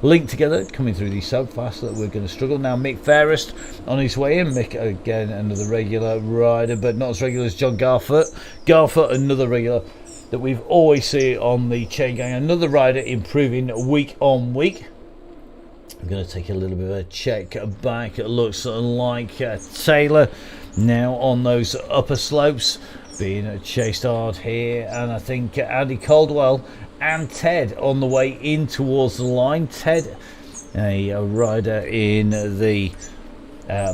A: linked together, coming through these so fast that we're going to struggle. Now Mick Fairest on his way in. Mick again, another regular rider, but not as regular as John Garfoot. Garfoot, another regular that we've always seen on the chain gang. Another rider improving week on week. I'm going to take a little bit of a check back. It looks like Taylor now on those upper slopes being chased hard here, and I think Andy Caldwell and Ted on the way in towards the line. Ted, a rider in the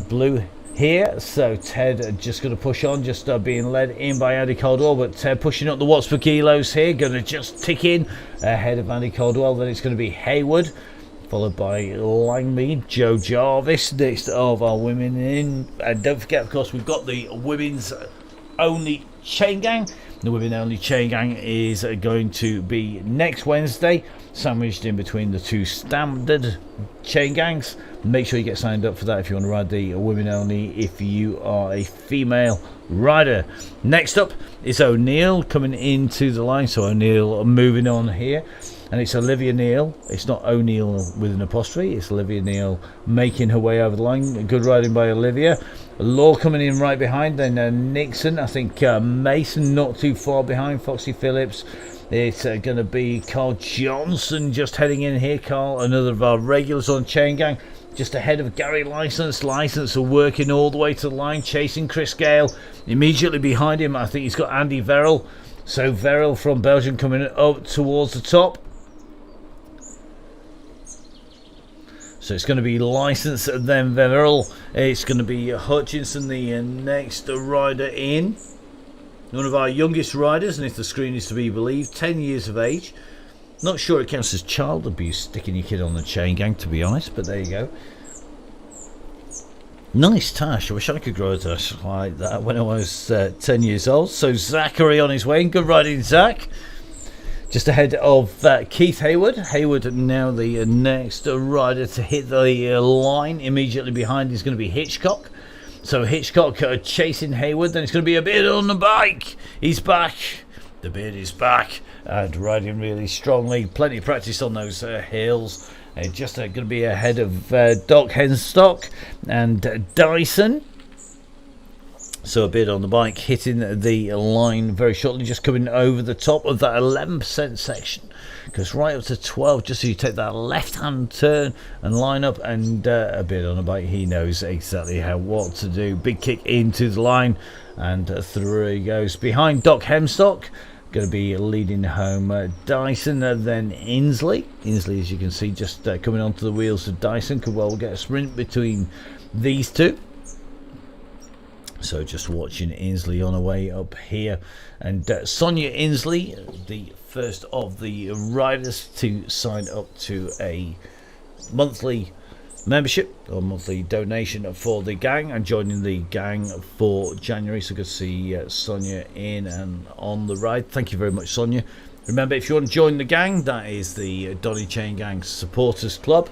A: blue here, so Ted just going to push on, just being led in by Andy Caldwell, but Ted pushing up the watts per kilos here, going to just tick in ahead of Andy Caldwell. Then it's going to be Hayward, followed by Langmead, Joe Jarvis, next of our women in. And don't forget, of course, we've got the women's only chain gang. The women only chain gang is going to be next Wednesday, sandwiched in between the two standard chain gangs. Make sure you get signed up for that if you want to ride the women only, if you are a female rider. Next up is O'Neill coming into the line. So O'Neill moving on here. And it's Olivia Neal. It's not O'Neill with an apostrophe. It's Olivia Neal making her way over the line. Good riding by Olivia. Law coming in right behind. Then Nixon. I think Mason not too far behind. Foxy Phillips. It's going to be Carl Johnson just heading in here. Carl, another of our regulars on Chain Gang. Just ahead of Gary Licence. Licence are working all the way to the line. Chasing Chris Gale. Immediately behind him, I think he's got Andy Verrill. So Verrill from Belgium coming up towards the top. So it's going to be Licence and then Verrill. It's going to be Hutchinson, the next rider in. One of our youngest riders, and if the screen is to be believed, 10 years of age. Not sure it counts as child abuse, sticking your kid on the chain gang, to be honest, but there you go. Nice tash. I wish I could grow a tash like that when I was 10 years old. So Zachary on his way. Good riding, Zach. Just ahead of Keith Hayward. Hayward now the next rider to hit the line. Immediately behind is going to be Hitchcock. So Hitchcock chasing Hayward. Then it's going to be a Beard on the bike. He's back. The Beard is back and riding really strongly. Plenty of practice on those hills. Just going to be ahead of Doc Henstock and Dyson. So a bit on the bike, hitting the line very shortly, just coming over the top of that 11% section. Goes right up to 12, just so you take that left-hand turn and line up, and a bit on the bike. He knows exactly what to do. Big kick into the line, and through he goes. Behind Doc Hemstock, going to be leading home Dyson, then Inslee. Inslee, as you can see, just coming onto the wheels of Dyson. Could well get a sprint between these two. So just watching Inslee on her way up here. And Sonia Inslee, the first of the riders to sign up to a monthly membership or monthly donation for the gang, and joining the gang for January. So good to see Sonia in and on the ride. Thank you very much, Sonia. Remember, if you want to join the gang, that is the Donny Chain Gang Supporters Club.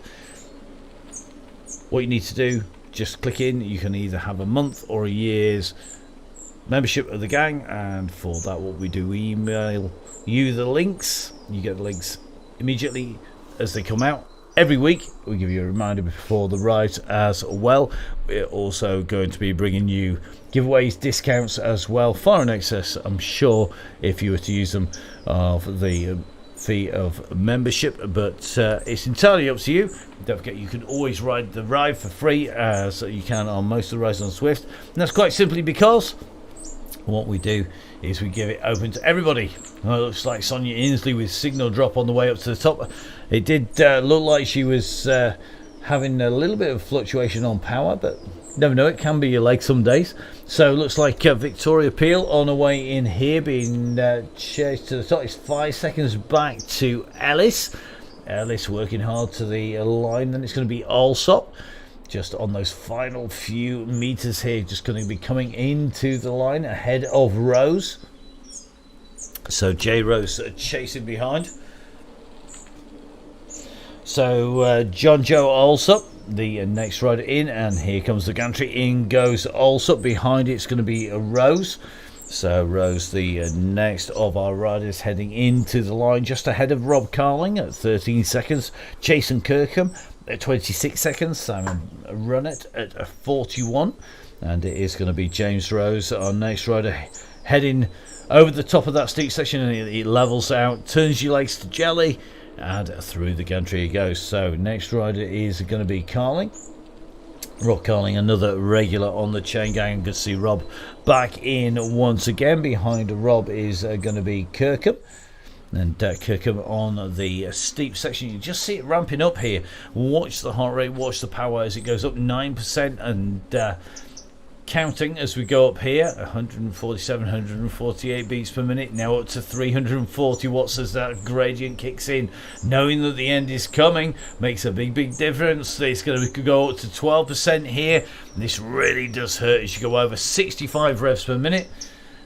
A: What you need to do, just click in. You can either have a month or a year's membership of the gang, and for that what we do, we email you the links. You get the links immediately as they come out. Every week we give you a reminder before the ride as well. We're also going to be bringing you giveaways, discounts as well, far in excess, I'm sure, if you were to use them, of the fee of membership, but it's entirely up to you. Don't forget, you can always ride the ride for free, as you can on most of the rides on Swift, and that's quite simply because what we do is we give it open to everybody. Well, it looks like Sonia Inslee with signal drop on the way up to the top. It did look like she was having a little bit of fluctuation on power, but never know, it can be your leg some days. So looks like Victoria Peel on her way in here, being chased to the top. It's 5 seconds back to Ellis. Ellis working hard to the line. Then it's going to be Alsop just on those final few meters here, just going to be coming into the line ahead of Rose. So J Rose chasing behind. So John Joe Alsop, the next rider in, and here comes the gantry. In goes Alsop. Behind it's going to be a Rose. So Rose, the next of our riders, heading into the line just ahead of Rob Carling at 13 seconds. Jason Kirkham at 26 seconds. Simon Runnett at 41. And it is going to be James Rose, our next rider, heading over the top of that steep section, and it levels out, turns your legs to jelly, and through the gantry it goes. So next rider is going to be Carling. Rob Carling, another regular on the chain gang. Good to see Rob back in once again. Behind Rob is going to be Kirkham. And Kirkham on the steep section. You just see it ramping up here. Watch the heart rate, watch the power as it goes up 9%, and counting as we go up here. 147, 148 beats per minute, now up to 340 watts as that gradient kicks in. Knowing that the end is coming makes a big difference. It's going to go up to 12% here. This really does hurt as you go over 65 revs per minute.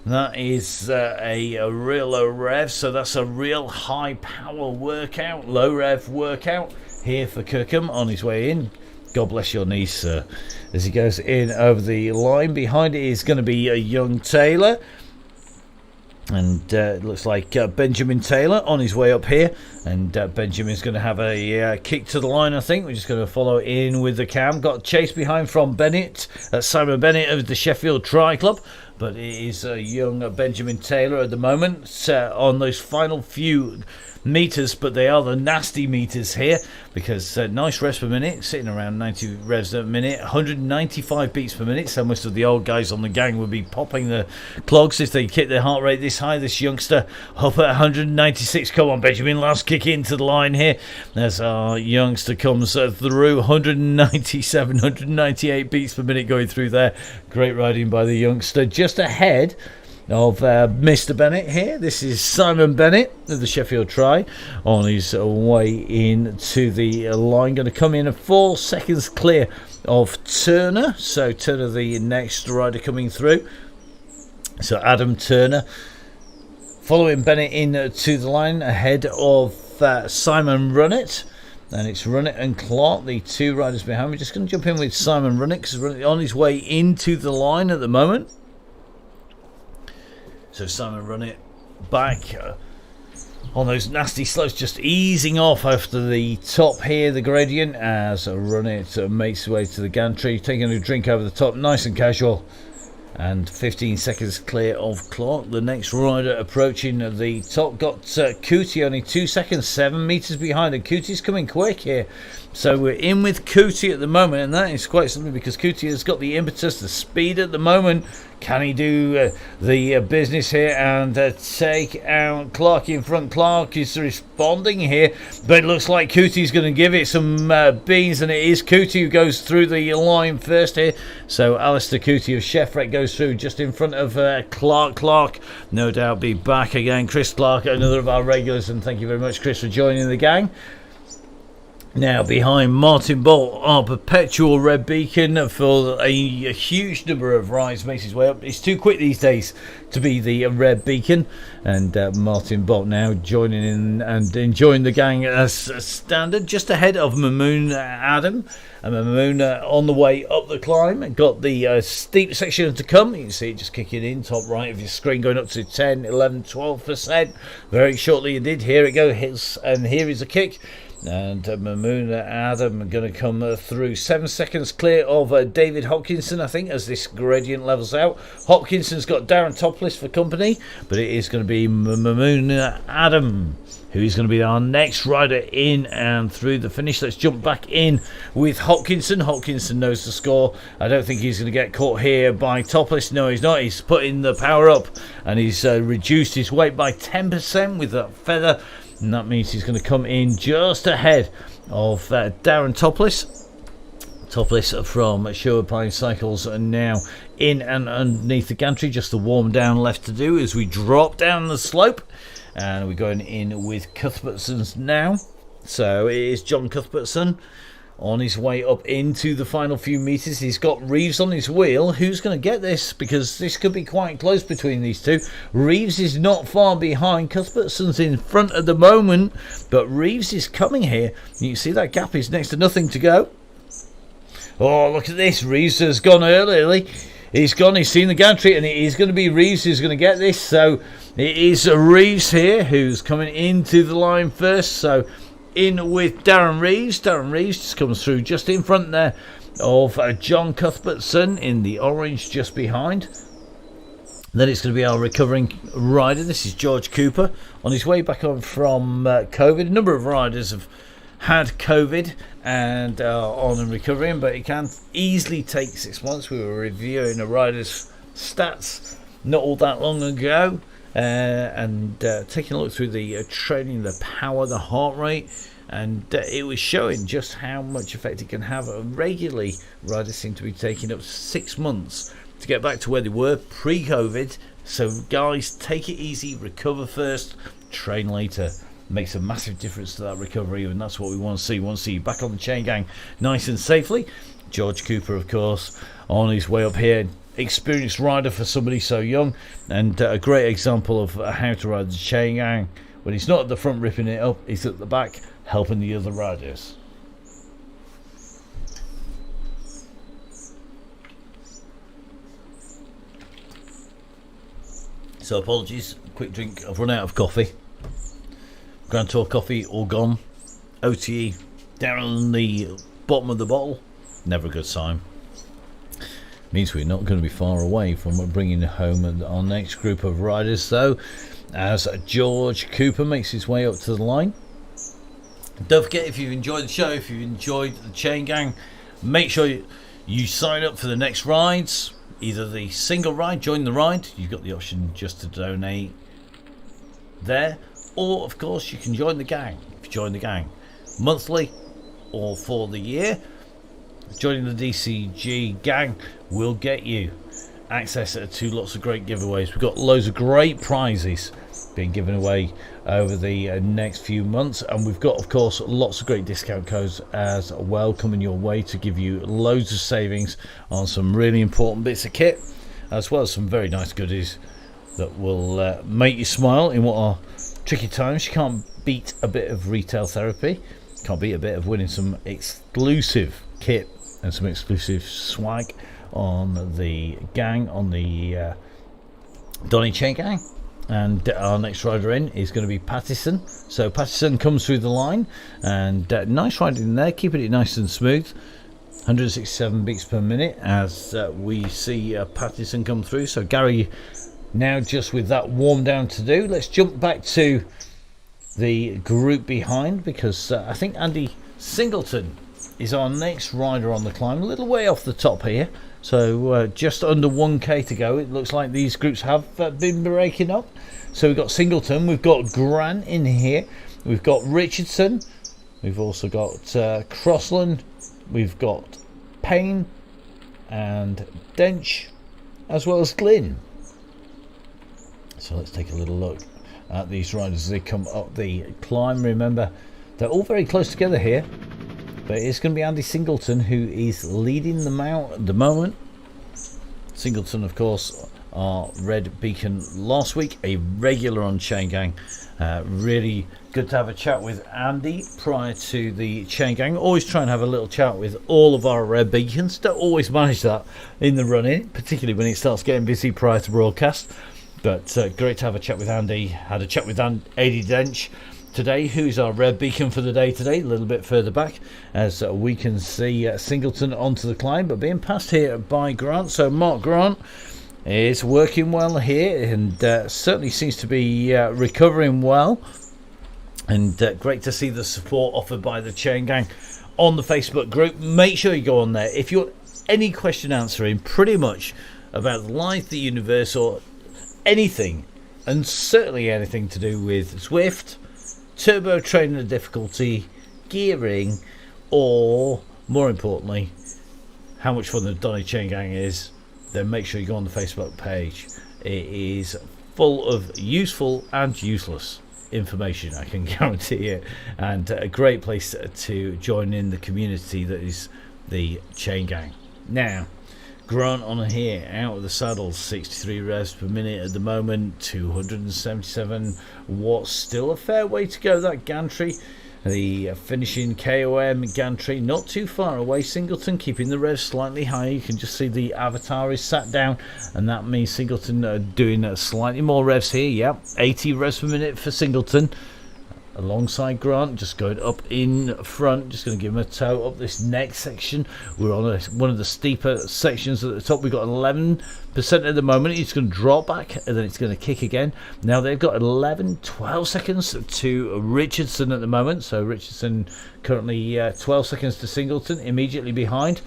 A: That is a real low rev, so that's a real high power workout, low rev workout here for Kirkham on his way in. God bless your knees, sir, as he goes in over the line. Behind it is going to be a young Taylor, and it looks like Benjamin Taylor on his way up here, and Benjamin's going to have a kick to the line. I think we're just going to follow in with the cam. Got chased behind from Bennett, Simon Bennett of the Sheffield Tri Club, but it is a young Benjamin Taylor at the moment on those final few meters, but they are the nasty meters here, because nice revs per minute, sitting around 90 revs a minute, 195 beats per minute. So most of the old guys on the gang would be popping the clogs if they keep their heart rate this high. This youngster up at 196. Come on, Benjamin, last kick into the line here as our youngster comes through. 197, 198 beats per minute going through there. Great riding by the youngster. Just ahead of Mr. Bennett here. This is Simon Bennett of the Sheffield Tri on his way in to the line. Going to come in at 4 seconds clear of Turner. So Turner, the next rider coming through. So Adam Turner following Bennett in to the line ahead of Simon Runnett. And it's Runnett and Clark, the two riders behind. We're just going to jump in with Simon Runnett because Runnett on his way into the line at the moment. So Simon Runnett back on those nasty slopes, just easing off after the top here, the gradient, as Runnett makes his way to the gantry, taking a drink over the top, nice and casual. And 15 seconds clear of Clark. The next rider approaching the top got Cootie, only 2 seconds, 7 meters behind, and Cootie's coming quick here. So we're in with Cootie at the moment, and that is quite something because Cootie has got the impetus, the speed at the moment. Can he do the business here and take out Clark in front? Clark is responding here, but it looks like Cootie's going to give it some beans, and it is Cootie who goes through the line first here. So Alistair Cootie of Chefrec goes through just in front of Clark. Clark, no doubt, be back again. Chris Clark, another of our regulars, and thank you very much, Chris, for joining the gang. Now behind Martin Bolt, our perpetual red beacon for a huge number of rides, makes his way up. It's too quick these days to be the red beacon, and Martin Bolt now joining in and enjoying the gang as standard, just ahead of Mamoon Adam. And Mamoon on the way up the climb, got the steep section to come. You can see it just kicking in top right of your screen, going up to 10, 11, 12%. Very shortly indeed. Here it goes, and here is a kick. And Mamoon Adam going to come through 7 seconds clear of David Hopkinson, I think, as this gradient levels out. Hopkinson's got Darren Topless for company, but it is going to be Mamoon Adam who is going to be our next rider in and through the finish. Let's jump back in with Hopkinson. Hopkinson knows the score. I don't think he's going to get caught here by Topless. No, he's not. He's putting the power up, and he's reduced his weight by 10% with that feather. And that means he's going to come in just ahead of Darren Topless. Topless from Sherwood Pine Cycles are now in and underneath the gantry. Just the warm down left to do as we drop down the slope. And we're going in with Cuthbertson's now. So it is John Cuthbertson on his way up into the final few metres. He's got Reeves on his wheel. Who's going to get this? Because this could be quite close between these two. Reeves is not far behind. Cuthbertson's in front at the moment. But Reeves is coming here. You can see that gap is next to nothing to go. Oh, look at this. Reeves has gone early. He's gone. He's seen the gantry. And it is going to be Reeves who's going to get this. So it is Reeves here who's coming into the line first. So in with Darren Reeves. Darren Reeves just comes through just in front there of John Cuthbertson in the orange just behind. Then it's going to be our recovering rider. This is George Cooper on his way back on from COVID. A number of riders have had COVID and on and recovering, but it can easily take 6 months. We were reviewing a rider's stats not all that long ago. And taking a look through the training, the power, the heart rate, and it was showing just how much effect it can have. Regularly, riders seem to be taking up to 6 months to get back to where they were pre-COVID. So guys, take it easy, recover first, train later. Makes a massive difference to that recovery, and that's what we want to see. We want to see you back on the chain gang nice and safely. George Cooper, of course, on his way up here. Experienced rider for somebody so young, and a great example of how to ride the chain gang. When he's not at the front ripping it up, he's at the back helping the other riders. So apologies, quick drink. I've run out of coffee. Grand Tour coffee all gone. OTE down on the bottom of the bottle. Never a good sign. Means we're not going to be far away from bringing home our next group of riders, though, as George Cooper makes his way up to the line. Don't forget, if you've enjoyed the show, if you've enjoyed the chain gang, make sure you sign up for the next rides. Either the single ride, join the ride, you've got the option just to donate there, or of course you can join the gang. If you join the gang monthly or for the year, joining the DCG gang will get you access to lots of great giveaways. We've got loads of great prizes being given away over the next few months, and we've got, of course, lots of great discount codes as well coming your way to give you loads of savings on some really important bits of kit, as well as some very nice goodies that will make you smile in what are tricky times. You can't beat a bit of retail therapy, can't beat a bit of winning some exclusive kit and some exclusive swag on the gang, on the DONNYCHAINGANG. And our next rider in is going to be Pattison. So Pattison comes through the line, and nice riding there, keeping it nice and smooth. 167 beats per minute as we see Pattison come through. So Gary now just with that warm down to do. Let's jump back to the group behind, because I think Andy Singleton is our next rider on the climb, a little way off the top here. So just under 1k to go. It looks like these groups have been breaking up. So we've got Singleton, we've got Grant in here, we've got Richardson, we've also got Crossland, we've got Payne and Dench, as well as Glynn. So let's take a little look at these riders as they come up the climb. Remember, they're all very close together here, but it's going to be Andy Singleton who is leading them out at the moment. Singleton, of course, our red beacon last week, a regular on Chain Gang. Really good to have a chat with Andy prior to the Chain Gang. Always try and have a little chat with all of our red beacons. Don't always manage that in the run-in, particularly when it starts getting busy prior to broadcast. But great to have a chat with Andy. Had a chat with Adi Dench today, who's our red beacon for the day today, a little bit further back, as we can see Singleton onto the climb, but being passed here by Grant. So Mark Grant is working well here, and certainly seems to be recovering well, and great to see the support offered by the Chain Gang on the Facebook group. Make sure you go on there if you're any question answering pretty much about life, the universe, or anything, and certainly anything to do with Zwift, turbo training, difficulty, gearing, or more importantly, how much fun the Donny Chain Gang is, then make sure you go on the Facebook page. It is full of useful and useless information, I can guarantee it, and a great place to join in the community that is the Chain Gang. Now, Grant on here, out of the saddle, 63 revs per minute at the moment, 277 watts, still a fair way to go, that gantry. The finishing KOM gantry not too far away. Singleton keeping the revs slightly higher. You can just see the avatar is sat down, and that means Singleton doing slightly more revs here. Yep, 80 revs per minute for Singleton. Alongside Grant, just going up in front, just going to give him a tow up this next section. We're on one of the steeper sections at the top. We've got 11% at the moment. It's going to drop back and then it's going to kick again. Now they've got 12 seconds to Richardson at the moment. So Richardson currently 12 seconds to Singleton, immediately behind.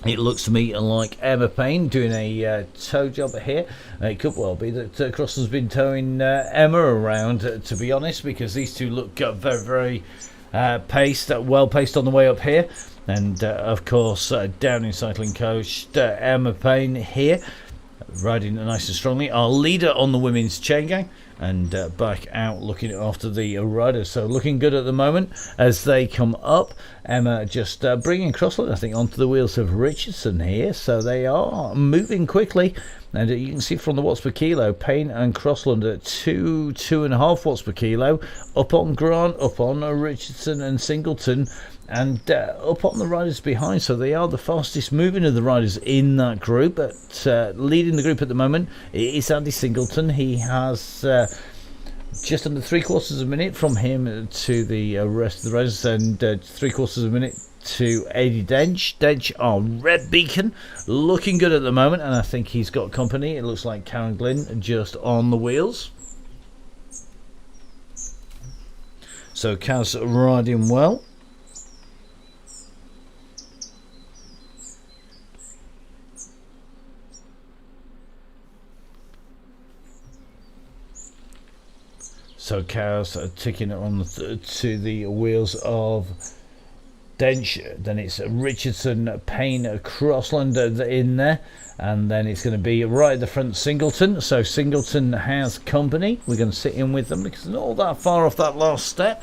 A: It looks to me like Emma Payne doing a tow job here. It could well be that Crossland's been towing Emma around, to be honest, because these two look very, very paced, well paced on the way up here. And of course, down in cycling coach, Emma Payne here, riding nice and strongly. Our leader on the women's chain gang, and back out looking after the riders. So looking good at the moment as they come up. Emma just bringing Crossland, I think, onto the wheels of Richardson here. So they are moving quickly. And you can see from the watts per kilo, Payne and Crossland at 2.5 watts per kilo. Up on Grant, up on Richardson and Singleton, and up on the riders behind. So they are the fastest moving of the riders in that group. But leading the group at the moment is Andy Singleton. He has just under 3/4 of a minute from him to the rest of the riders, and 3/4 of a minute to Eddie Dench. Dench on Red Beacon, looking good at the moment, and I think he's got company. It looks like Karen Glynn just on the wheels. So Kaz riding well. So Kaz ticking it on to the wheels of Dench. Then it's Richardson, Payne, Crossland in there, and then it's going to be right at the front Singleton. So Singleton has company. We're going to sit in with them because they're not all that far off that last step.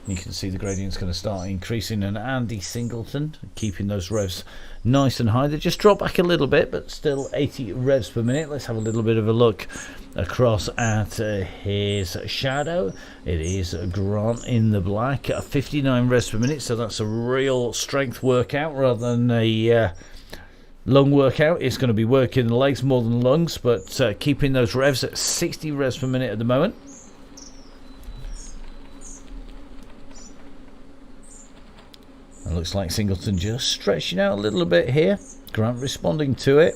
A: You can see the gradient's going to start increasing, and Andy Singleton keeping those revs nice and high. They just drop back a little bit, but still 80 revs per minute. Let's have a little bit of a look across at his shadow. It is Grant in the black, 59 revs per minute, so that's a real strength workout rather than a lung workout. It's going to be working the legs more than lungs, but keeping those revs at 60 revs per minute at the moment. It looks like Singleton just stretching out a little bit here. Grant responding to it.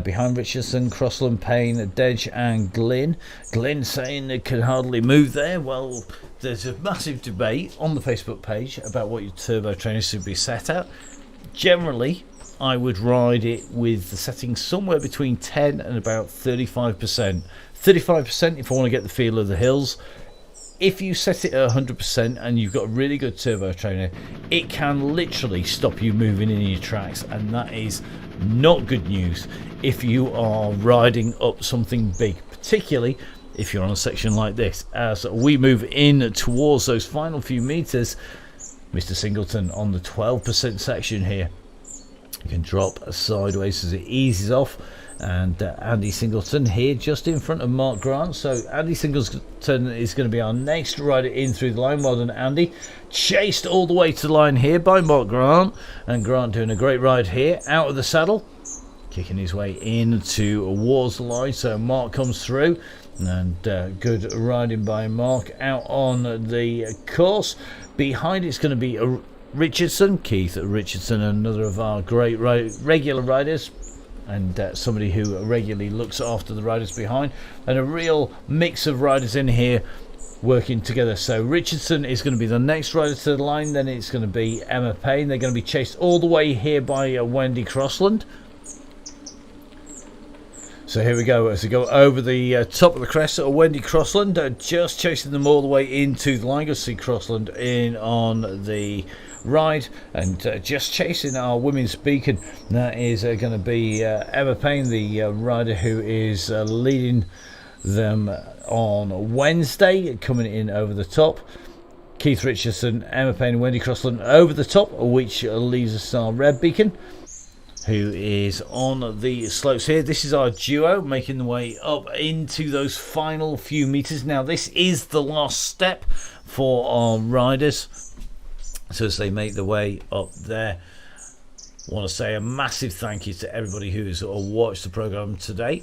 A: Behind Richardson, Crossland, Payne, Dench and Glynn. Glynn saying it can hardly move there. Well, there's a massive debate on the Facebook page about what your turbo trainer should be set at. Generally, I would ride it with the setting somewhere between 10 and about 35%. 35% if I want to get the feel of the hills. If you set it at 100% and you've got a really good turbo trainer, it can literally stop you moving in your tracks, and that is not good news if you are riding up something big, particularly if you're on a section like this. As we move in towards those final few meters, Mr. Singleton on the 12% section here. You can drop sideways as it eases off. And Andy Singleton here just in front of Mark Grant. So Andy Singleton is going to be our next rider in through the line. Well done, Andy. Chased all the way to the line here by Mark Grant. And Grant doing a great ride here out of the saddle, kicking his way in towards the line. So Mark comes through, and good riding by Mark out on the course. Behind it's going to be Richardson, Keith Richardson, another of our great regular riders, and somebody who regularly looks after the riders behind, and a real mix of riders in here working together. So Richardson is going to be the next rider to the line, then it's going to be Emma Payne. They're going to be chased all the way here by Wendy Crossland. So here we go as we go over the top of the crest of Wendy Crossland, just chasing them all the way into the line. You'll see Crossland in on the ride, and just chasing our women's beacon, that is going to be Emma Payne, the rider who is leading them on Wednesday, coming in over the top. Keith Richardson, Emma Payne and Wendy Crossland over the top, which leaves us our red beacon, who is on the slopes here. This is our duo making the way up into those final few meters. Now this is the last step for our riders, so as they make their way up there, I want to say a massive thank you to everybody who's watched the program today.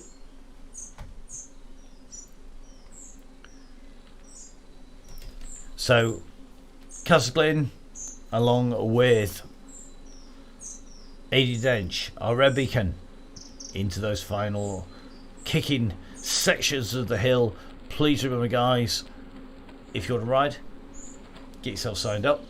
A: So Castlin along with Adi Dench, our red beacon, into those final kicking sections of the hill. Please remember, guys, if you want to ride, get yourself signed up.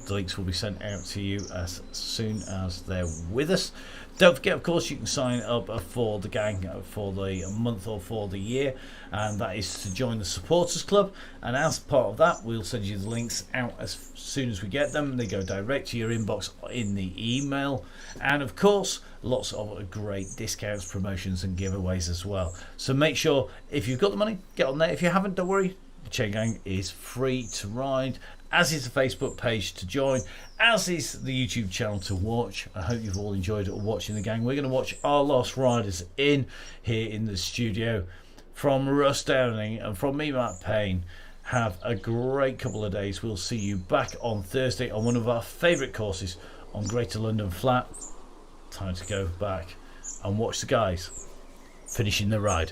A: The links will be sent out to you as soon as they're with us. Don't forget, of course, you can sign up for the gang for the month or for the year, and that is to join the supporters club. And as part of that, we'll send you the links out as soon as we get them. They go direct to your inbox in the email, and of course lots of great discounts, promotions and giveaways as well. So make sure, if you've got the money, get on there. If you haven't, don't worry, the Chain Gang is free to ride, as is the Facebook page to join, as is the YouTube channel to watch. I hope you've all enjoyed watching the gang. We're going to watch our last riders in here in the studio. From Russ Downing and from me, Matt Payne, have a great couple of days. We'll see you back on Thursday on one of our favourite courses on Greater London Flat. Time to go back and watch the guys finishing the ride.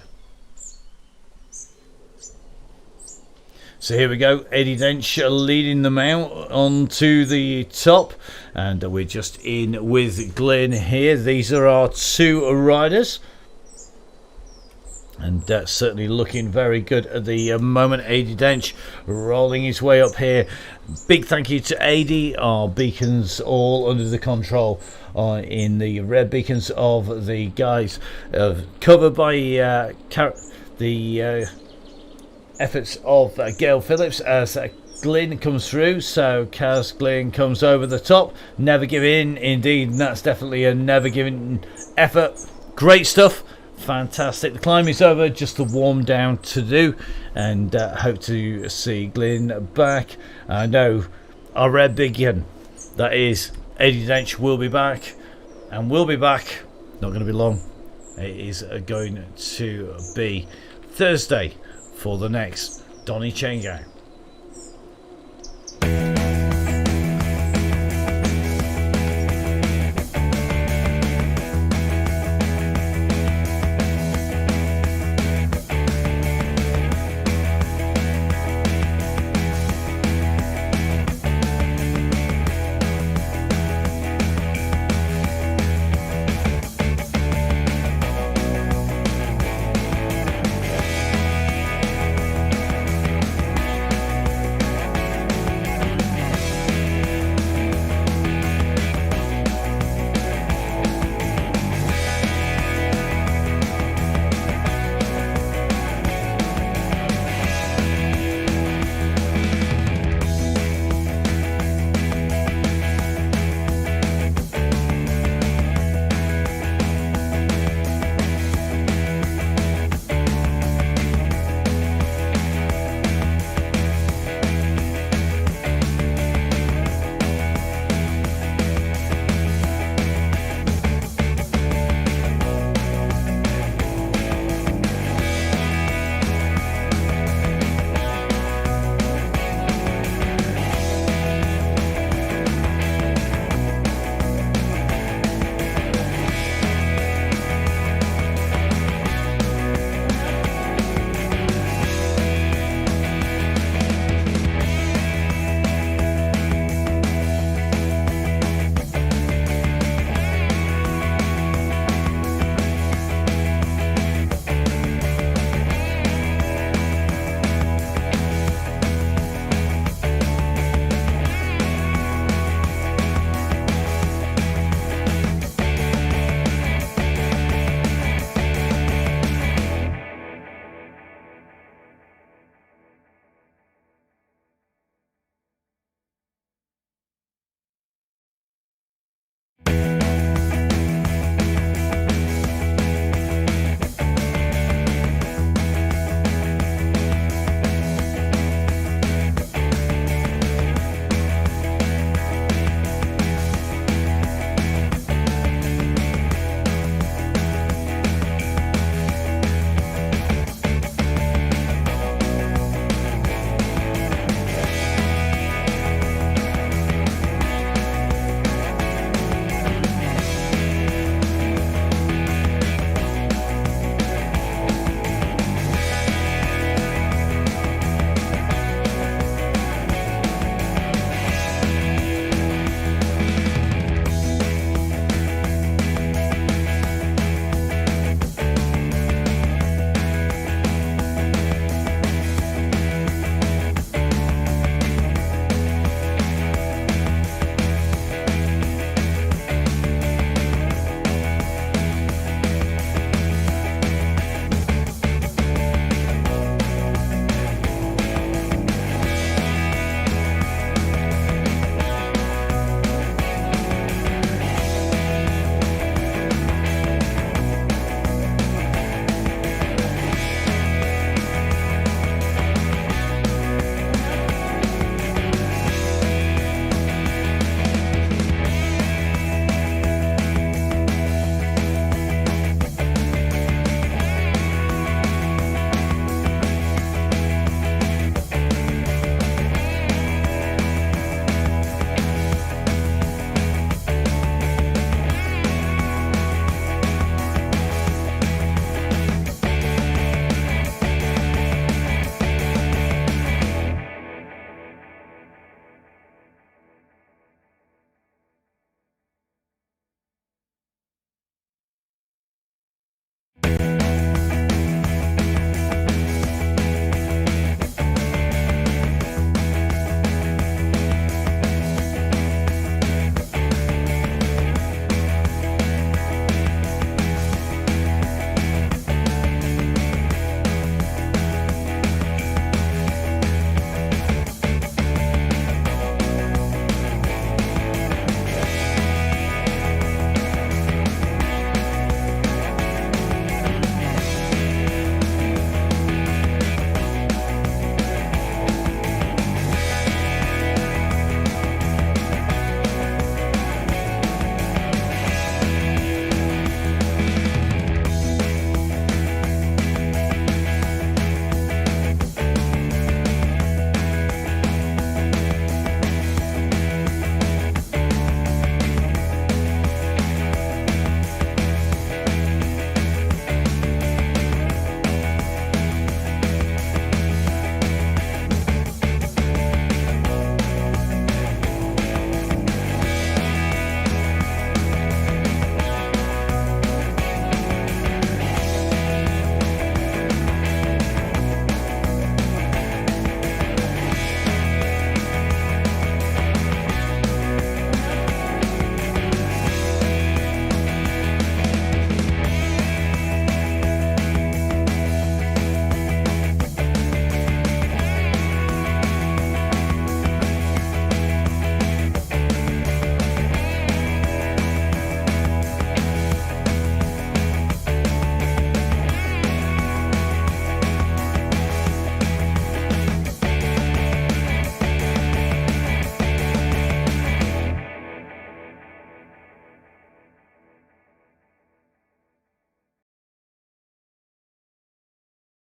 A: So here we go, Adi Dench leading them out onto the top, and we're just in with Glyn here. These are our two riders, and certainly looking very good at the moment. Adi Dench rolling his way up here. Big thank you to Adi. Our beacons all under the control in the red beacons of the guys, covered by the efforts of Gail Phillips as Glyn comes through. So Kaz Glyn comes over the top. Never give in, indeed, and that's definitely a never giving effort. Great stuff, fantastic. The climb is over, just the warm down to do, and hope to see Glyn back. I know our red beacon, that is Adi Dench, will be back, and we'll be back, not going to be long. It is going to be Thursday for the next Donny Chain Gang.